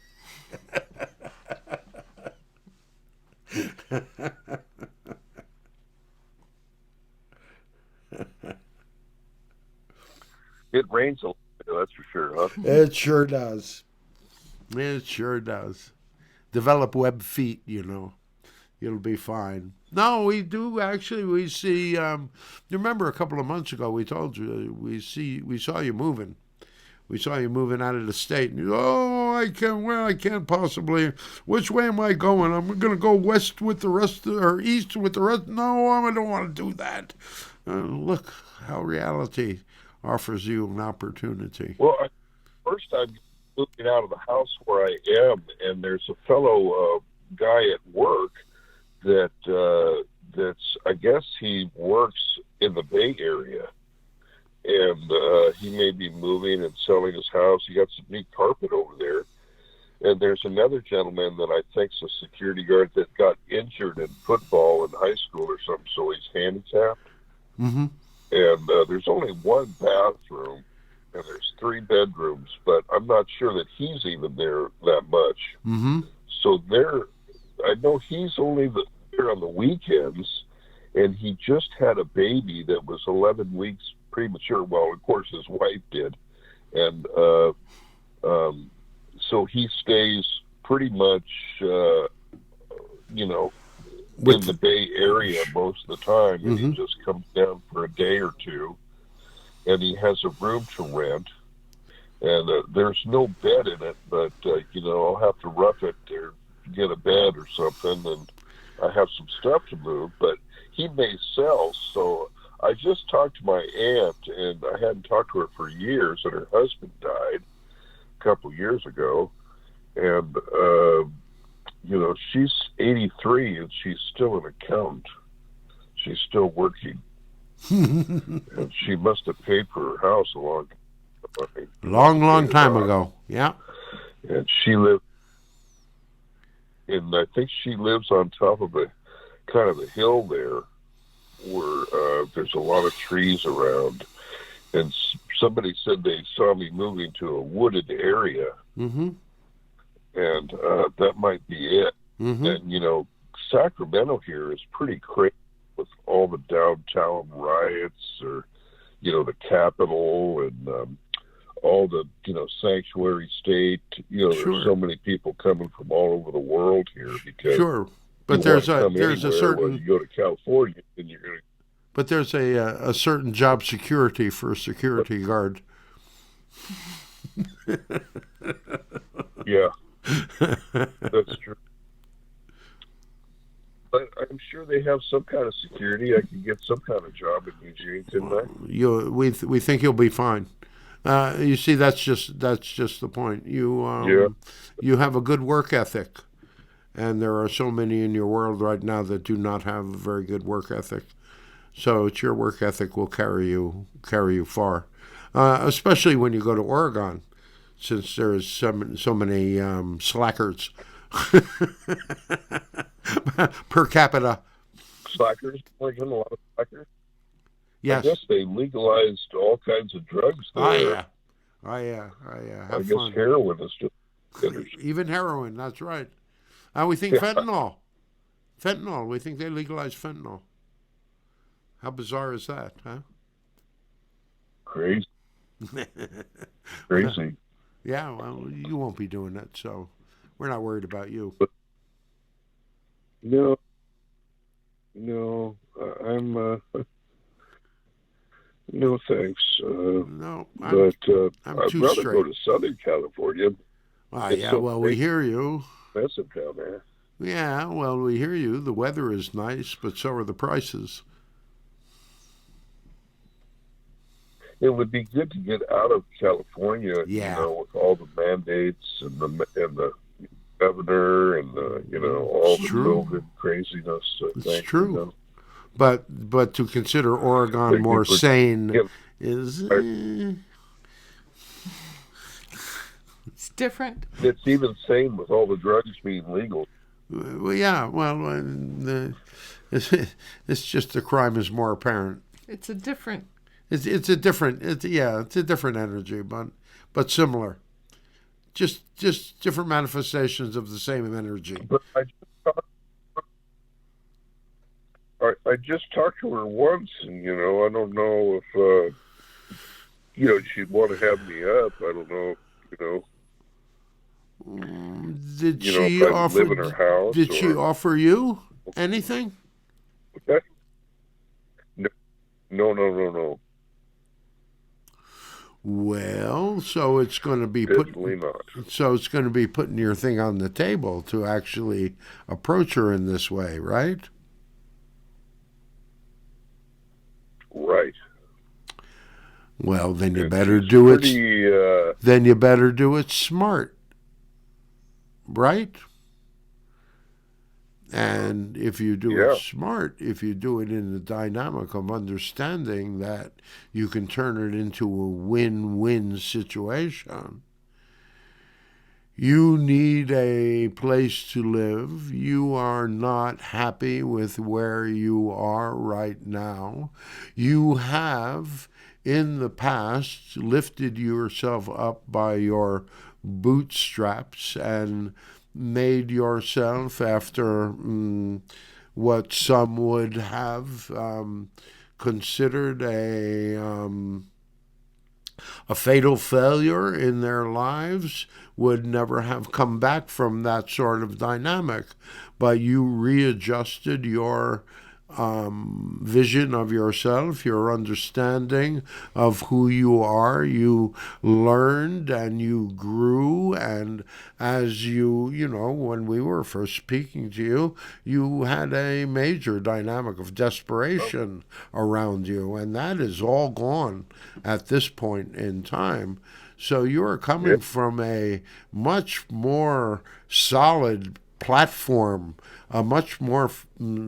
It rains a lot, that's for sure, huh? It sure does. It sure does. Develop web feet, It'll be fine. No, we do actually. We see. You remember a couple of months ago we told you we saw you moving. We saw you moving out of the state. And I can't possibly. Which way am I going? I'm going to go west with the rest, or east with the rest. No, I don't want to do that. Look how reality offers you an opportunity. Well, first I'm looking out of the house where I am, and there's a fellow guy at work that's I guess he works in the Bay Area, and he may be moving and selling his house. He got some neat carpet over there. And there's another gentleman that I think's a security guard that got injured in football in high school or something, so he's handicapped. Mm-hmm. And there's only one bathroom, and there's 3 bedrooms, but I'm not sure that he's even there that much. Mm-hmm. So I know he's only there on the weekends, and he just had a baby that was 11 weeks premature. Well, of course, his wife did. And so he stays pretty much, in the Bay Area most of the time, and he just comes down for a day or two, and he has a room to rent, and there's no bed in it, but, I'll have to rough it or get a bed or something, and I have some stuff to move, but he may sell. So I just talked to my aunt, and I hadn't talked to her for years, and her husband died a couple years ago, and she's 83 and she's still an accountant. She's still working. And she must have paid for her house a long time ago. Yeah. And she lived, and I think she lives on top of a kind of a hill there where there's a lot of trees around. And somebody said they saw me moving to a wooded area. Mm-hmm. And that might be it. Mm-hmm. And, Sacramento here is pretty crazy with all the downtown riots, or, the Capitol, and all the, sanctuary state. Sure. There's so many people coming from all over the world here because sure. But there's a certain. Well, you go to California, and you're going to. But there's a certain job security for a security guard. Yeah, that's true. But I'm sure they have some kind of security. I can get some kind of job in Eugene, couldn't I? We think you'll be fine. You see, that's just the point. You have a good work ethic, and there are so many in your world right now that do not have a very good work ethic. So it's your work ethic will carry you far, especially when you go to Oregon, since there's so many slackers per capita. Slackers? Oregon, a lot of slackers? Yes. I guess they legalized all kinds of drugs there. Oh yeah. I guess heroin is just even heroin. That's right. We think fentanyl. We think they legalized fentanyl. How bizarre is that, huh? Crazy. Yeah, well, you won't be doing it, so we're not worried about you. No, I'm, no thanks. No, I'm too I'd rather straight. go to Southern California. We hear you. Expensive down there. Yeah, well, we hear you. The weather is nice, but so are the prices. It would be good to get out of California, with all the mandates and the governor and all the COVID craziness. It's true, but to consider Oregon more sane is it's different. It's even sane with all the drugs being legal. Well, yeah. Well, it's just the crime is more apparent. It's a different. It's a different energy, but similar. Just different manifestations of the same energy. But I just talked to her once, and I don't know if she'd want to have me up. I don't know. Did she if I offer? Live in her house? Did she offer you anything? Okay. No. Well, so it's going to be Definitely not. so it's going to be putting your thing on the table to actually approach her in this way, right? Right. Well, then you And better she's do it. pretty, Then you better do it smart, right? And if you do Yeah. it smart, if you do it in the dynamic of understanding that you can turn it into a win-win situation. You need a place to live. You are not happy with where you are right now. You have, in the past, lifted yourself up by your bootstraps and made yourself after what some would have considered a fatal failure in their lives, would never have come back from that sort of dynamic. But you readjusted your vision of yourself, your understanding of who you are. You learned and you grew, and as when we were first speaking to you, you had a major dynamic of desperation around you, and that is all gone at this point in time. So you're coming from a much more solid platform, a much more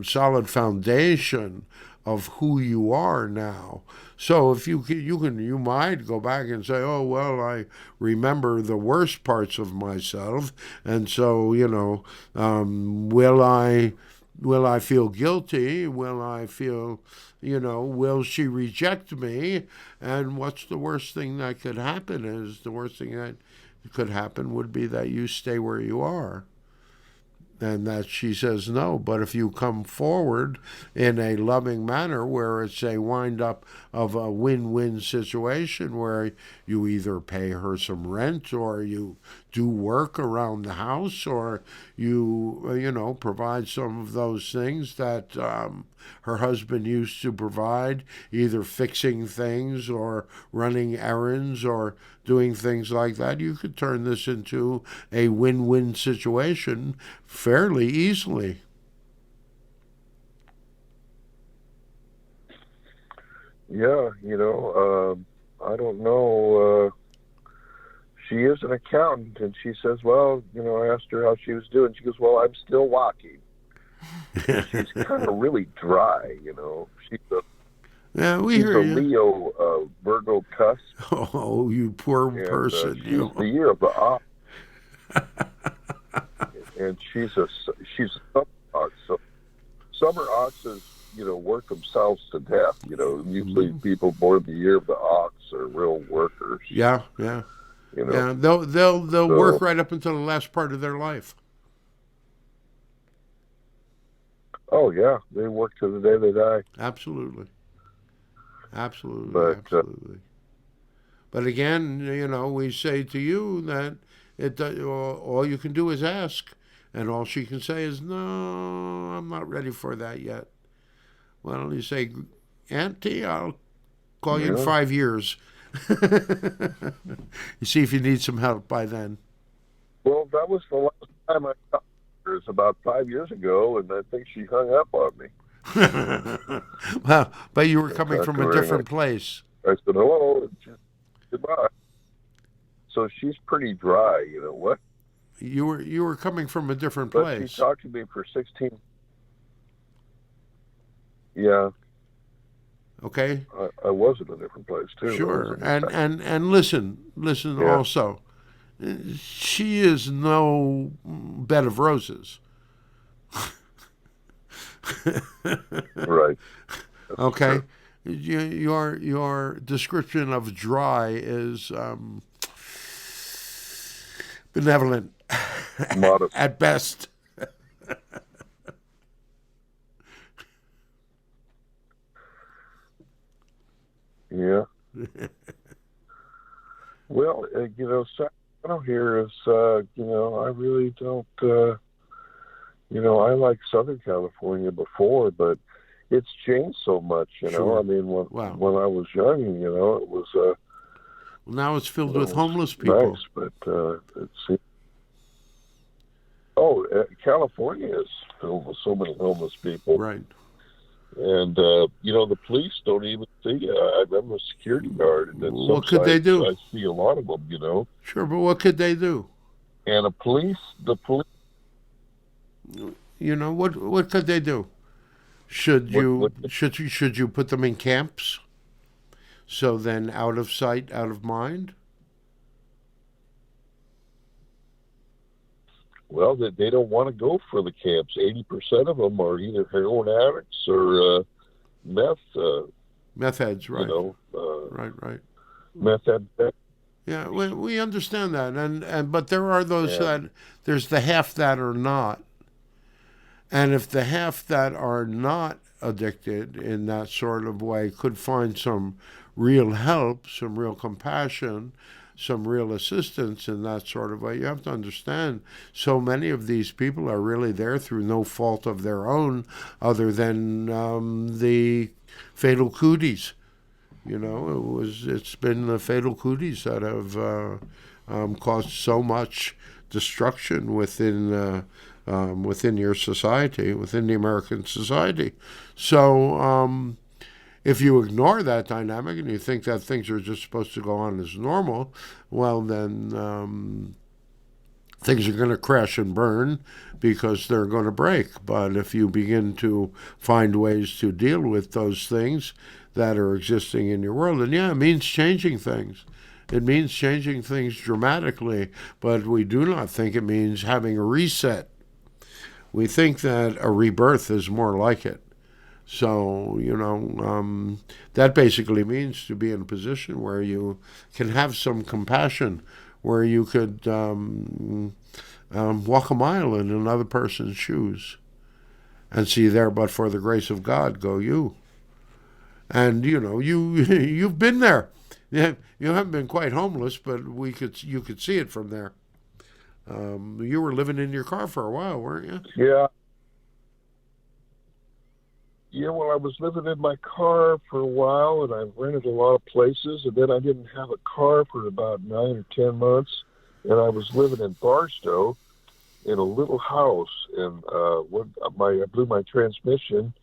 solid foundation of who you are now. So if you might go back and say, oh well, I remember the worst parts of myself, and so will I feel guilty? Will I feel, will she reject me? And what's the worst thing that could happen? Is the worst thing that could happen would be that you stay where you are, and that she says no. But if you come forward in a loving manner where it's a wind up of a win-win situation where you either pay her some rent or you do work around the house or you provide some of those things that her husband used to provide, either fixing things or running errands or doing things like that, you could turn this into a win-win situation fairly easily. Yeah, I don't know. She is an accountant, and she says, well, I asked her how she was doing. She goes, well, I'm still walking. She's kind of really dry, She's She's a Leo Virgo cusp. Oh, you poor person. She's the year of the ox. And she's a summer ox. So summer oxes, work themselves to death. Usually people born the year of the ox are real workers. Yeah. Yeah, they'll work right up until the last part of their life. Oh yeah, they work till the day they die. Absolutely. But, absolutely. But again, we say to you that all you can do is ask, and all she can say is, no, I'm not ready for that yet. Why don't you say, Auntie, I'll call you in 5 years. You see if you need some help by then. Well, that was the last time I talked to her. It was about 5 years ago, and I think she hung up on me. Well, but you were coming from a different place. I said, hello, and she said, goodbye. So she's pretty dry, what? You were coming from a different place. But she talked to me for 16. Yeah. Okay. I was in a different place too. Sure. And listen also. She is no bed of roses. Right. That's okay. True. Your description of dry is benevolent. Modest. At best. Yeah. Well, Sacramento here is, I really don't, I like Southern California before, but it's changed so much, Sure. I mean, when I was young, it was, Well, now it's filled with homeless people. Nice, but California is filled with so many homeless people. Right. And, the police don't even see you. I'm a security guard. And what could they do? I see a lot of them, Sure, but what could they do? And the police... What could they do? Should you put them in camps? So then out of sight, out of mind? Well, they don't want to go for the camps. 80% of them are either heroin addicts or meth heads, right? Right. Meth heads. Yeah, we understand that, but there are those that there's the half that are not, and if the half that are not addicted in that sort of way could find some real help, some real compassion, some real assistance in that sort of way. You have to understand, so many of these people are really there through no fault of their own other than the fatal cooties. It's been the fatal cooties that have caused so much destruction within your society, within the American society. So if you ignore that dynamic and you think that things are just supposed to go on as normal, well, then things are going to crash and burn because they're going to break. But if you begin to find ways to deal with those things that are existing in your world, and it means changing things. It means changing things dramatically, but we do not think it means having a reset. We think that a rebirth is more like it. So, that basically means to be in a position where you can have some compassion, where you could walk a mile in another person's shoes and see there, but for the grace of God, go you. And, you've been there. You haven't been quite homeless, but you could see it from there. You were living in your car for a while, weren't you? Yeah. Yeah, well, I was living in my car for a while, and I rented a lot of places, and then I didn't have a car for about 9 or 10 months, and I was living in Barstow in a little house, and I blew my transmission,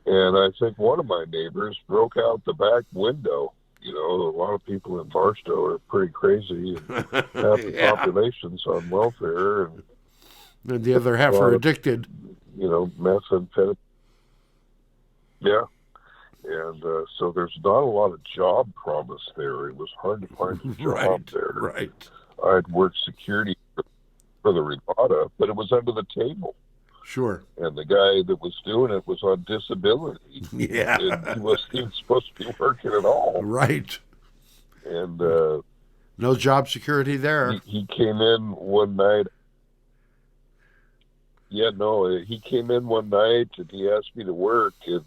and I think one of my neighbors broke out the back window. A lot of people in Barstow are pretty crazy, and half the population's on welfare, and the other half are addicted. Methamphetamine. Yeah, and so there's not a lot of job promise there. It was hard to find a job there. Right. I'd worked security for the regatta, but it was under the table. Sure. And the guy that was doing it was on disability. Yeah. And he wasn't even supposed to be working at all. Right. And no job security there. He came in one night. Yeah, no, he came in one night and he asked me to work, and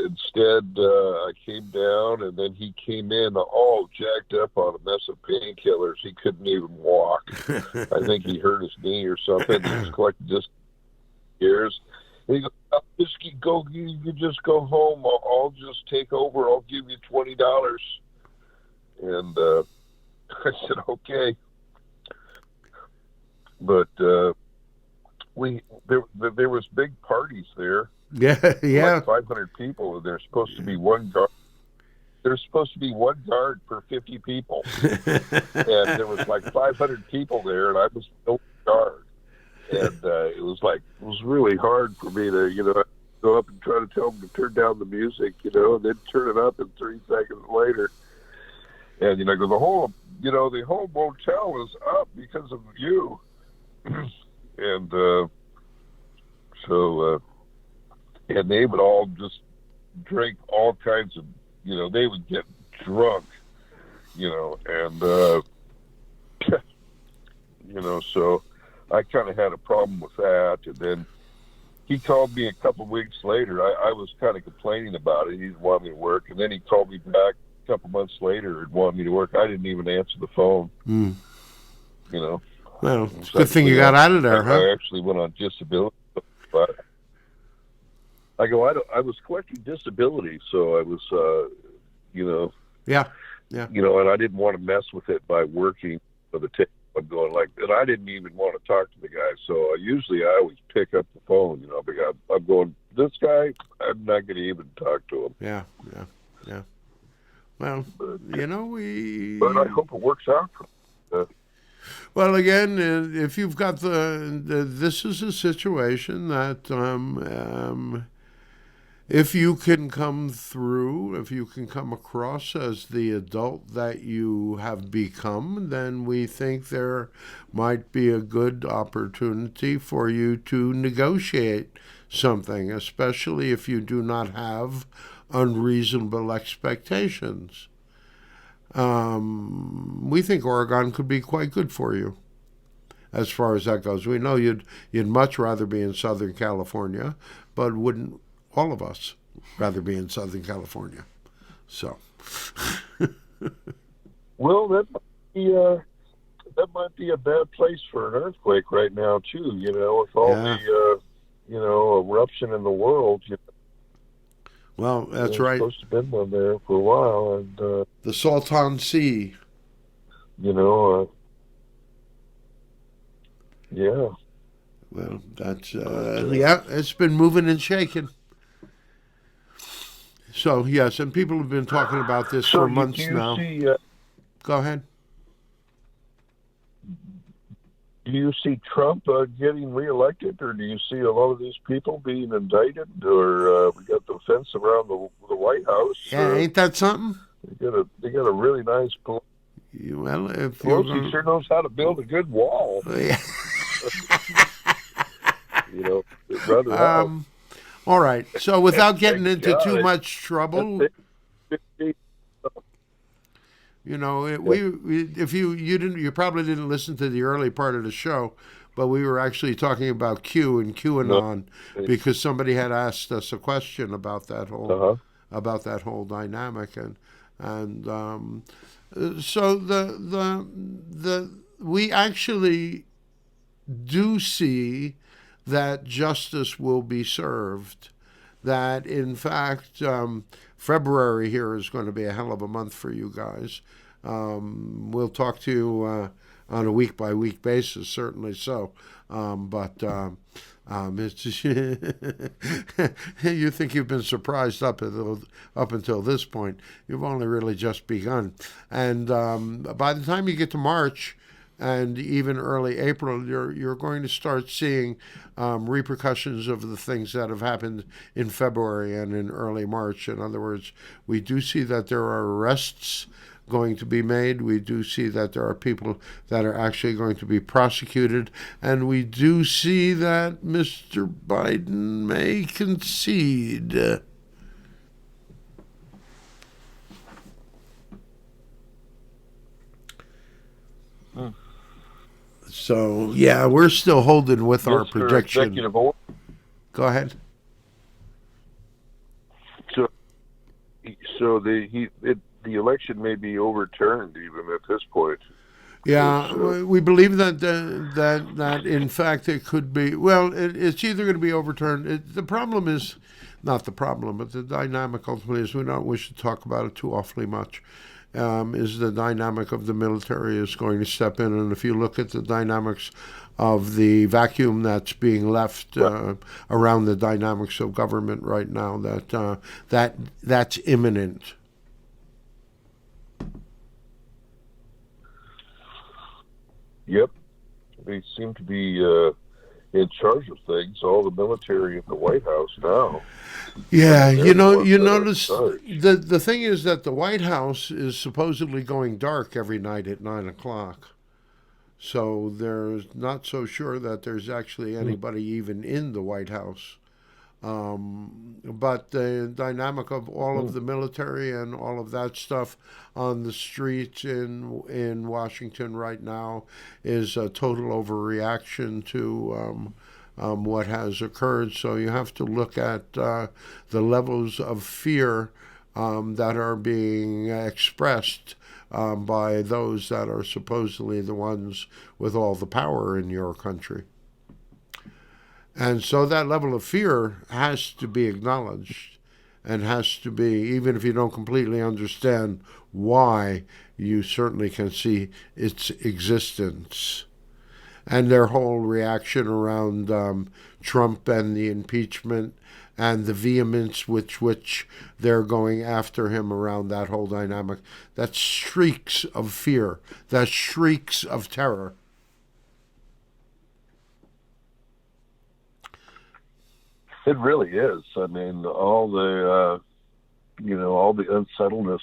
instead I came down, and then he came in all jacked up on a mess of painkillers. He couldn't even walk. I think he hurt his knee or something. He was collecting just years. And he goes, you can just go home. I'll just take over. I'll give you $20. And I said, okay. But there was big parties there. Yeah. Like 500 people, and there's supposed to be one guard. There's supposed to be one guard per 50 people, and there was like 500 people there, and I was no guard. And it was really hard for me to go up and try to tell them to turn down the music, and then turn it up, and 3 seconds later, and the whole motel is up because of you. And and they would all just drink all kinds of, they would get drunk, and so I kind of had a problem with that. And then he called me a couple of weeks later. I was kind of complaining about it. He didn't want me to work, and then he called me back a couple months later and wanted me to work. I didn't even answer the phone. Well, it's a good thing you got out of there, huh? I actually went on disability, but I was collecting disability, so I was, Yeah. You know, and I didn't want to mess with it by working for the table and going like, and I didn't even want to talk to the guy. So usually I always pick up the phone, you know, because I'm going, this guy, I'm not going to even talk to him. Yeah. Well, you know, But I hope it works out. Well, again, if you've got this is a situation that if you can come through, if you can come across as the adult that you have become, then we think there might be a good opportunity for you to negotiate something, especially if you do not have unreasonable expectations. We think Oregon could be quite good for you as far as that goes. We know you'd much rather be in Southern California, but wouldn't all of us rather be in Southern California? So, well, that might be a bad place for an earthquake right now too. You know, with all the eruption in the world. You know, well, that's right. Supposed to have been one there for a while, and the Salton Sea. You know, yeah. Well, that's it's been moving and shaking. So yes, and people have been talking about this for months now. Go ahead. Do you see Trump getting reelected, or do you see a lot of these people being indicted, or we got the fence around the White House? Yeah, ain't that something? They got a really nice. Well, if Pelosi sure knows how to build a good wall. Yeah. You know, rather well. All right. So without getting into too much trouble, you know, if you probably didn't listen to the early part of the show, but we were actually talking about Q and QAnon because somebody had asked us a question about that whole dynamic, and so we actually do see that justice will be served, that in fact February here is going to be a hell of a month for you guys. We'll talk to you on a week-by-week basis, certainly so. But it's just you think you've been surprised up until this point. You've only really just begun. And by the time you get to March, and even early April, you're going to start seeing repercussions of the things that have happened in February and in early March. In other words, we do see that there are arrests going to be made. We do see that there are people that are actually going to be prosecuted. And we do see that Mr. Biden may concede. So, yeah, we're still holding with our prediction. Go ahead. So the election may be overturned even at this point. Yeah, we believe that in fact it could be. Well, it's either going to be overturned. The problem is not the problem, but the dynamic ultimately is we don't wish to talk about it too awfully much. Is the dynamic of the military is going to step in, and if you look at the dynamics of the vacuum that's being left around the dynamics of government right now, that's imminent. Yep, they seem to be in charge of things. All the military at the White House now. Yeah, you notice the thing is that the White House is supposedly going dark every night at 9:00. So they're not so sure that there's actually anybody even in the White House. But the dynamic of all of the military and all of that stuff on the streets in Washington right now is a total overreaction to what has occurred. So you have to look at the levels of fear that are being expressed by those that are supposedly the ones with all the power in your country. And so that level of fear has to be acknowledged. and has to be, even if you don't completely understand why, you certainly can see its existence. And their whole reaction around Trump and the impeachment and the vehemence with which they're going after him around that whole dynamic, that shrieks of fear, that shrieks of terror. It really is. I mean, all the unsettledness,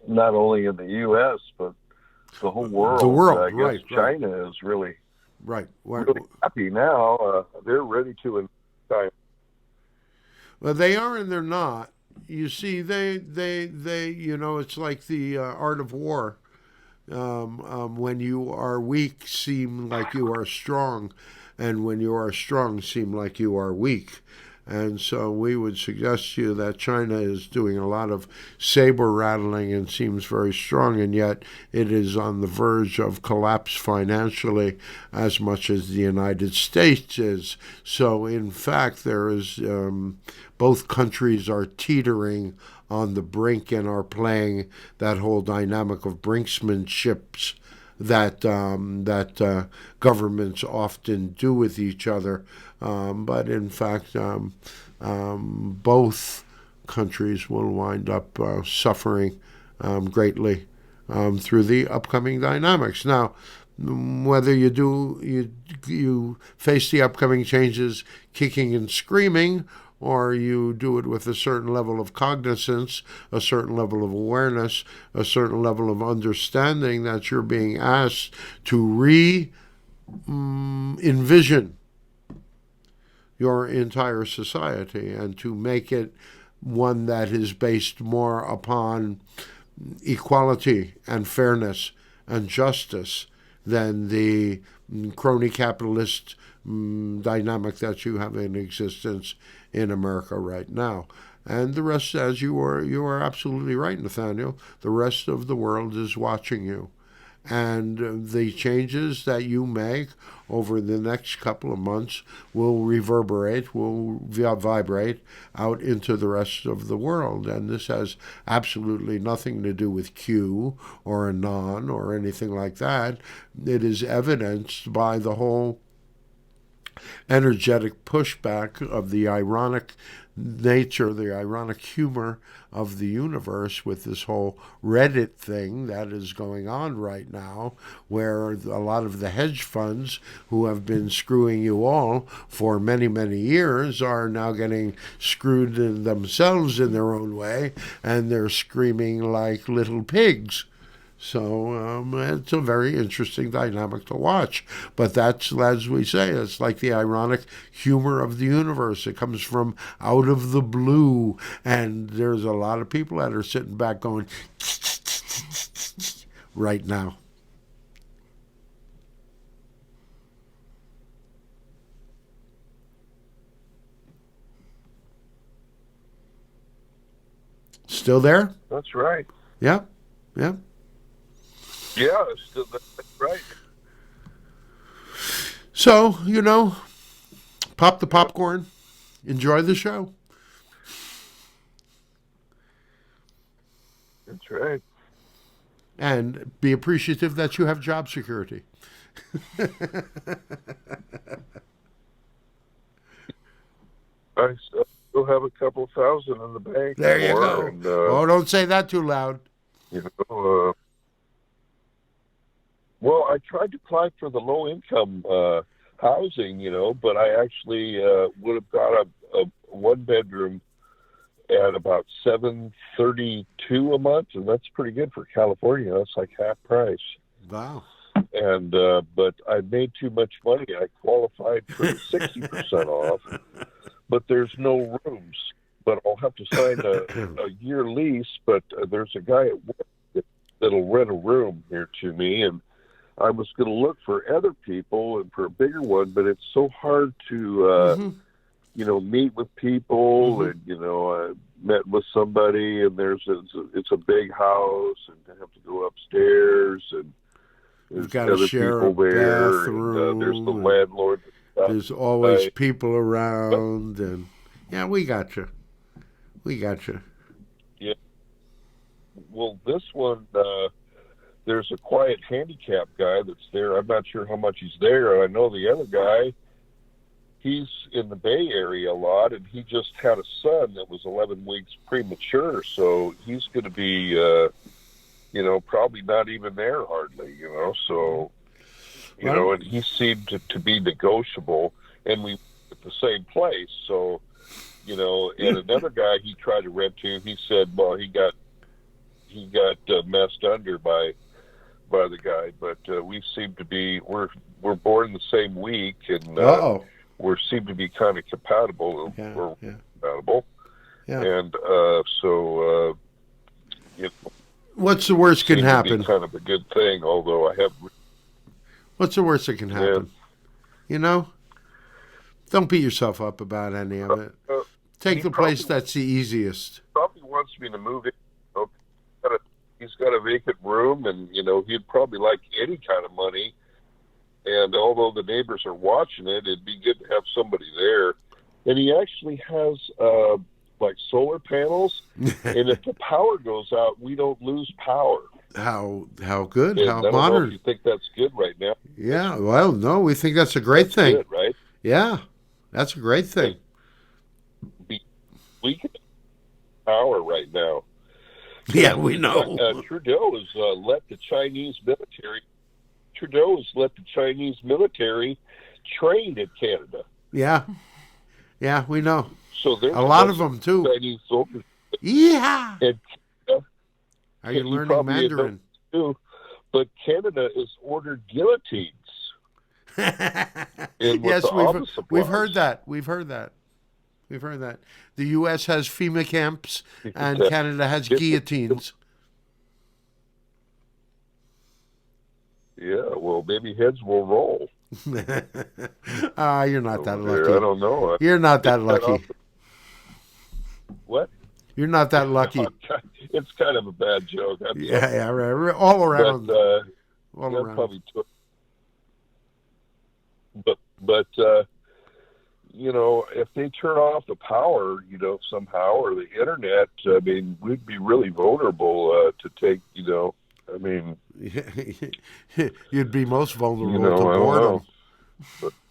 not only in the U.S. but the whole world. The world, I guess China is really really happy now. They're ready to invade. Well, they are and they're not. You see, they it's like the art of war. When you are weak, seem like you are strong, and when you are strong, seem like you are weak. And so we would suggest to you that China is doing a lot of saber rattling and seems very strong, and yet it is on the verge of collapse financially as much as the United States is. So in fact, there is both countries are teetering on the brink and are playing that whole dynamic of brinksmanships that governments often do with each other. But in fact, both countries will wind up suffering greatly through the upcoming dynamics. Now, whether you face the upcoming changes kicking and screaming, or you do it with a certain level of cognizance, a certain level of awareness, a certain level of understanding that you're being asked to envision your entire society and to make it one that is based more upon equality and fairness and justice than the crony capitalist dynamic that you have in existence in America right now. And the rest, as you are absolutely right, Nathaniel, the rest of the world is watching you. And the changes that you make over the next couple of months will reverberate, will vibrate out into the rest of the world. And this has absolutely nothing to do with Q or Anon or anything like that. It is evidenced by the whole energetic pushback of the ironic nature, the ironic humor of the universe with this whole Reddit thing that is going on right now, where a lot of the hedge funds who have been screwing you all for many, many years are now getting screwed themselves in their own way, and they're screaming like little pigs. So it's a very interesting dynamic to watch. But that's, as we say, it's like the ironic humor of the universe. It comes from out of the blue. And there's a lot of people that are sitting back going right now. Still there? That's right. Yeah, yeah. Yeah, that's right. So, pop the popcorn, enjoy the show. That's right. And be appreciative that you have job security. I still have a couple thousand in the bank. There you go. And, don't say that too loud. Well, I tried to apply for the low-income housing, but I actually would have got a one-bedroom at about $732 a month, and that's pretty good for California. That's like half price. Wow. And but I made too much money. I qualified for 60% off, but there's no rooms. But I'll have to sign a year lease. But there's a guy at work that'll rent a room here to me, and I was going to look for other people and for a bigger one, but it's so hard to, meet with people. And, I met with somebody, and it's a big house, and I have to go upstairs, and there's got to other share people a there. bathroom. And, there's the landlord. There's always people around, and yeah, we got you. We got you. Yeah. Well, this one, there's a quiet handicap guy that's there. I'm not sure how much he's there. I know the other guy, he's in the Bay Area a lot, and he just had a son that was 11 weeks premature, so he's going to be, probably not even there hardly, so, and he seemed to be negotiable, and we at the same place, so, and another guy he tried to rent to, he said, well, he got messed under by the guy, but we seem to be, we're born the same week, and we seem to be kind of compatible. We're compatible. Yeah. And so, what's the worst can happen? Be kind of a good thing, although I have. What's the worst that can happen? Don't beat yourself up about any of it. Take the place that's the easiest. Probably wants me to move in. He's got a vacant room, and he'd probably like any kind of money. And although the neighbors are watching it, it'd be good to have somebody there. And he actually has like solar panels, and if the power goes out, we don't lose power. How good? And how I don't modern? know if you think that's good right now? Yeah. Well, no, we think that's a great thing. Good, right? Yeah, that's a great thing. We can power right now. Yeah, we know. Trudeau has let the Chinese military train in Canada. Yeah, we know. So there's a lot of them too. Chinese soldiers. Yeah. And, are you learning Mandarin? Too, but Canada has ordered guillotines. Yes, we've heard that. We've heard that. The U.S. has FEMA camps, and Canada has guillotines. Yeah, well, maybe heads will roll. You're not that lucky. I don't know. You're not that lucky. What? You're not that lucky. It's kind of a bad joke. Yeah, right. All around. But, all around. Probably but if they turn off the power, somehow, or the internet, I mean, we'd be really vulnerable to take, I mean... You'd be most vulnerable to boredom.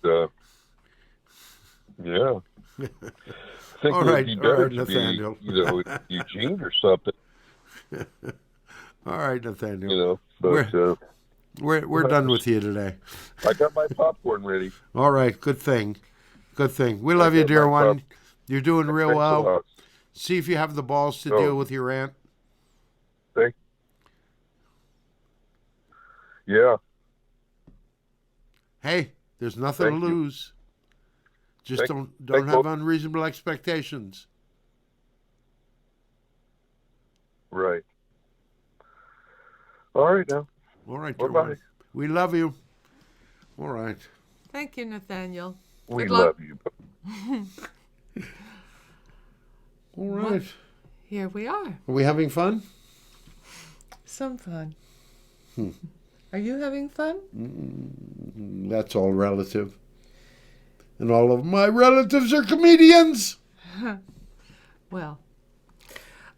But, yeah. I think it would be better to Nathaniel. be, Eugene or something. All right, Nathaniel. But, we're done with you today. I got my popcorn ready. All right, good thing. We love you, dear one. You're doing real well. See if you have the balls to deal with your aunt. Yeah. Hey, there's nothing to lose. Just don't have unreasonable expectations. Right. All right now. All right, bye-bye. We love you. All right. Thank you, Nathaniel. We love you. All right. Well, here we are. Are we having fun? Some fun. Are you having fun? That's all relative. And all of my relatives are comedians. Well,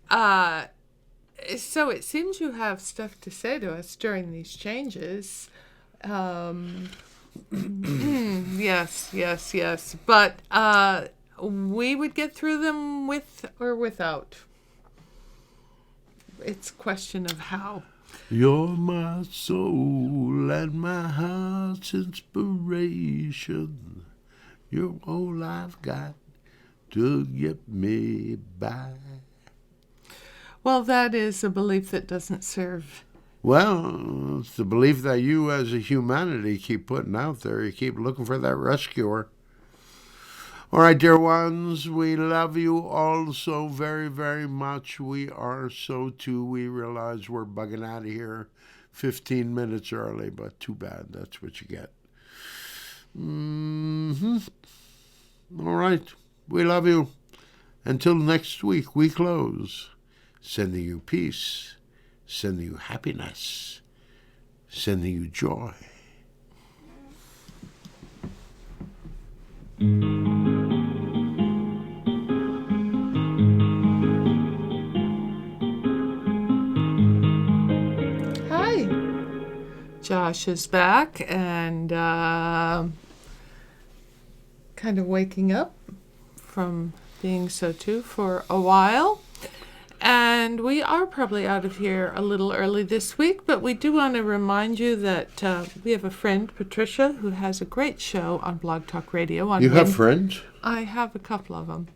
so it seems you have stuff to say to us during these changes. Yes. But we would get through them with or without. It's a question of how. You're my soul and my heart's inspiration. You're all I've got to get me by. Well, that is a belief that doesn't serve. Well, it's the belief that you as a humanity keep putting out there. You keep looking for that rescuer. All right, dear ones, we love you all so very, very much. We are SOTU. We realize we're bugging out of here 15 minutes early, but too bad. That's what you get. All right. We love you. Until next week, we close. Sending you peace. Sending you happiness. Sending you joy. Josh is back and kind of waking up from being SOTU for a while. And we are probably out of here a little early this week, but we do want to remind you that we have a friend, Patricia, who has a great show on Blog Talk Radio. You have friends? I have a couple of them.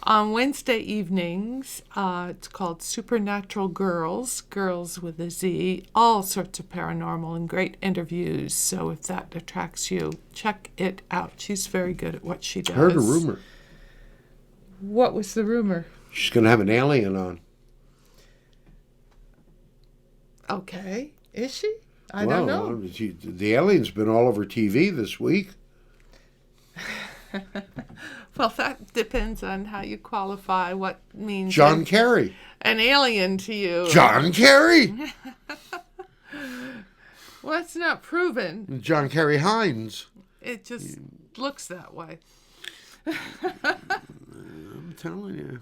On Wednesday evenings, it's called Supernatural Girls, Girls with a Z, all sorts of paranormal and great interviews. So if that attracts you, check it out. She's very good at what she does. I heard a rumor. What was the rumor? She's going to have an alien on. Okay. Is she? I don't know. The alien's been all over TV this week. Well, that depends on how you qualify what means John Kerry. An alien to you. John Kerry. Well, it's not proven. John Kerry Hines. It just looks that way. I'm telling you.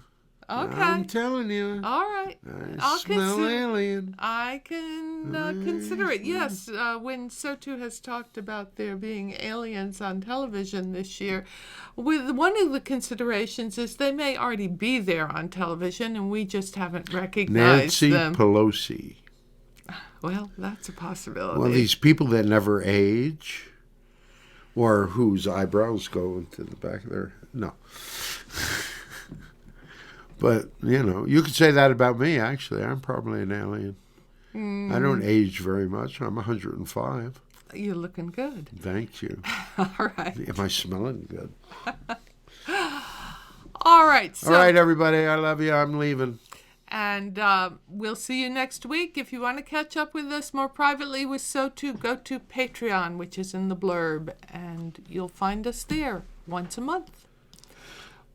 Okay. I'm telling you. All right. I smell alien. I can consider it. Yes, when SOTU has talked about there being aliens on television this year, with one of the considerations is they may already be there on television and we just haven't recognized Nancy them. Pelosi. Well, that's a possibility. Well, these people that never age, or whose eyebrows go into the back of their... No. But, you could say that about me, actually. I'm probably an alien. I don't age very much. I'm 105. You're looking good. Thank you. All right. Am I smelling good? All right. So, all right, everybody. I love you. I'm leaving. And we'll see you next week. If you want to catch up with us more privately with SOTU, go to Patreon, which is in the blurb, and you'll find us there once a month.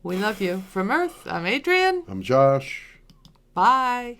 We love you. From Earth, I'm Adrian. I'm Josh. Bye.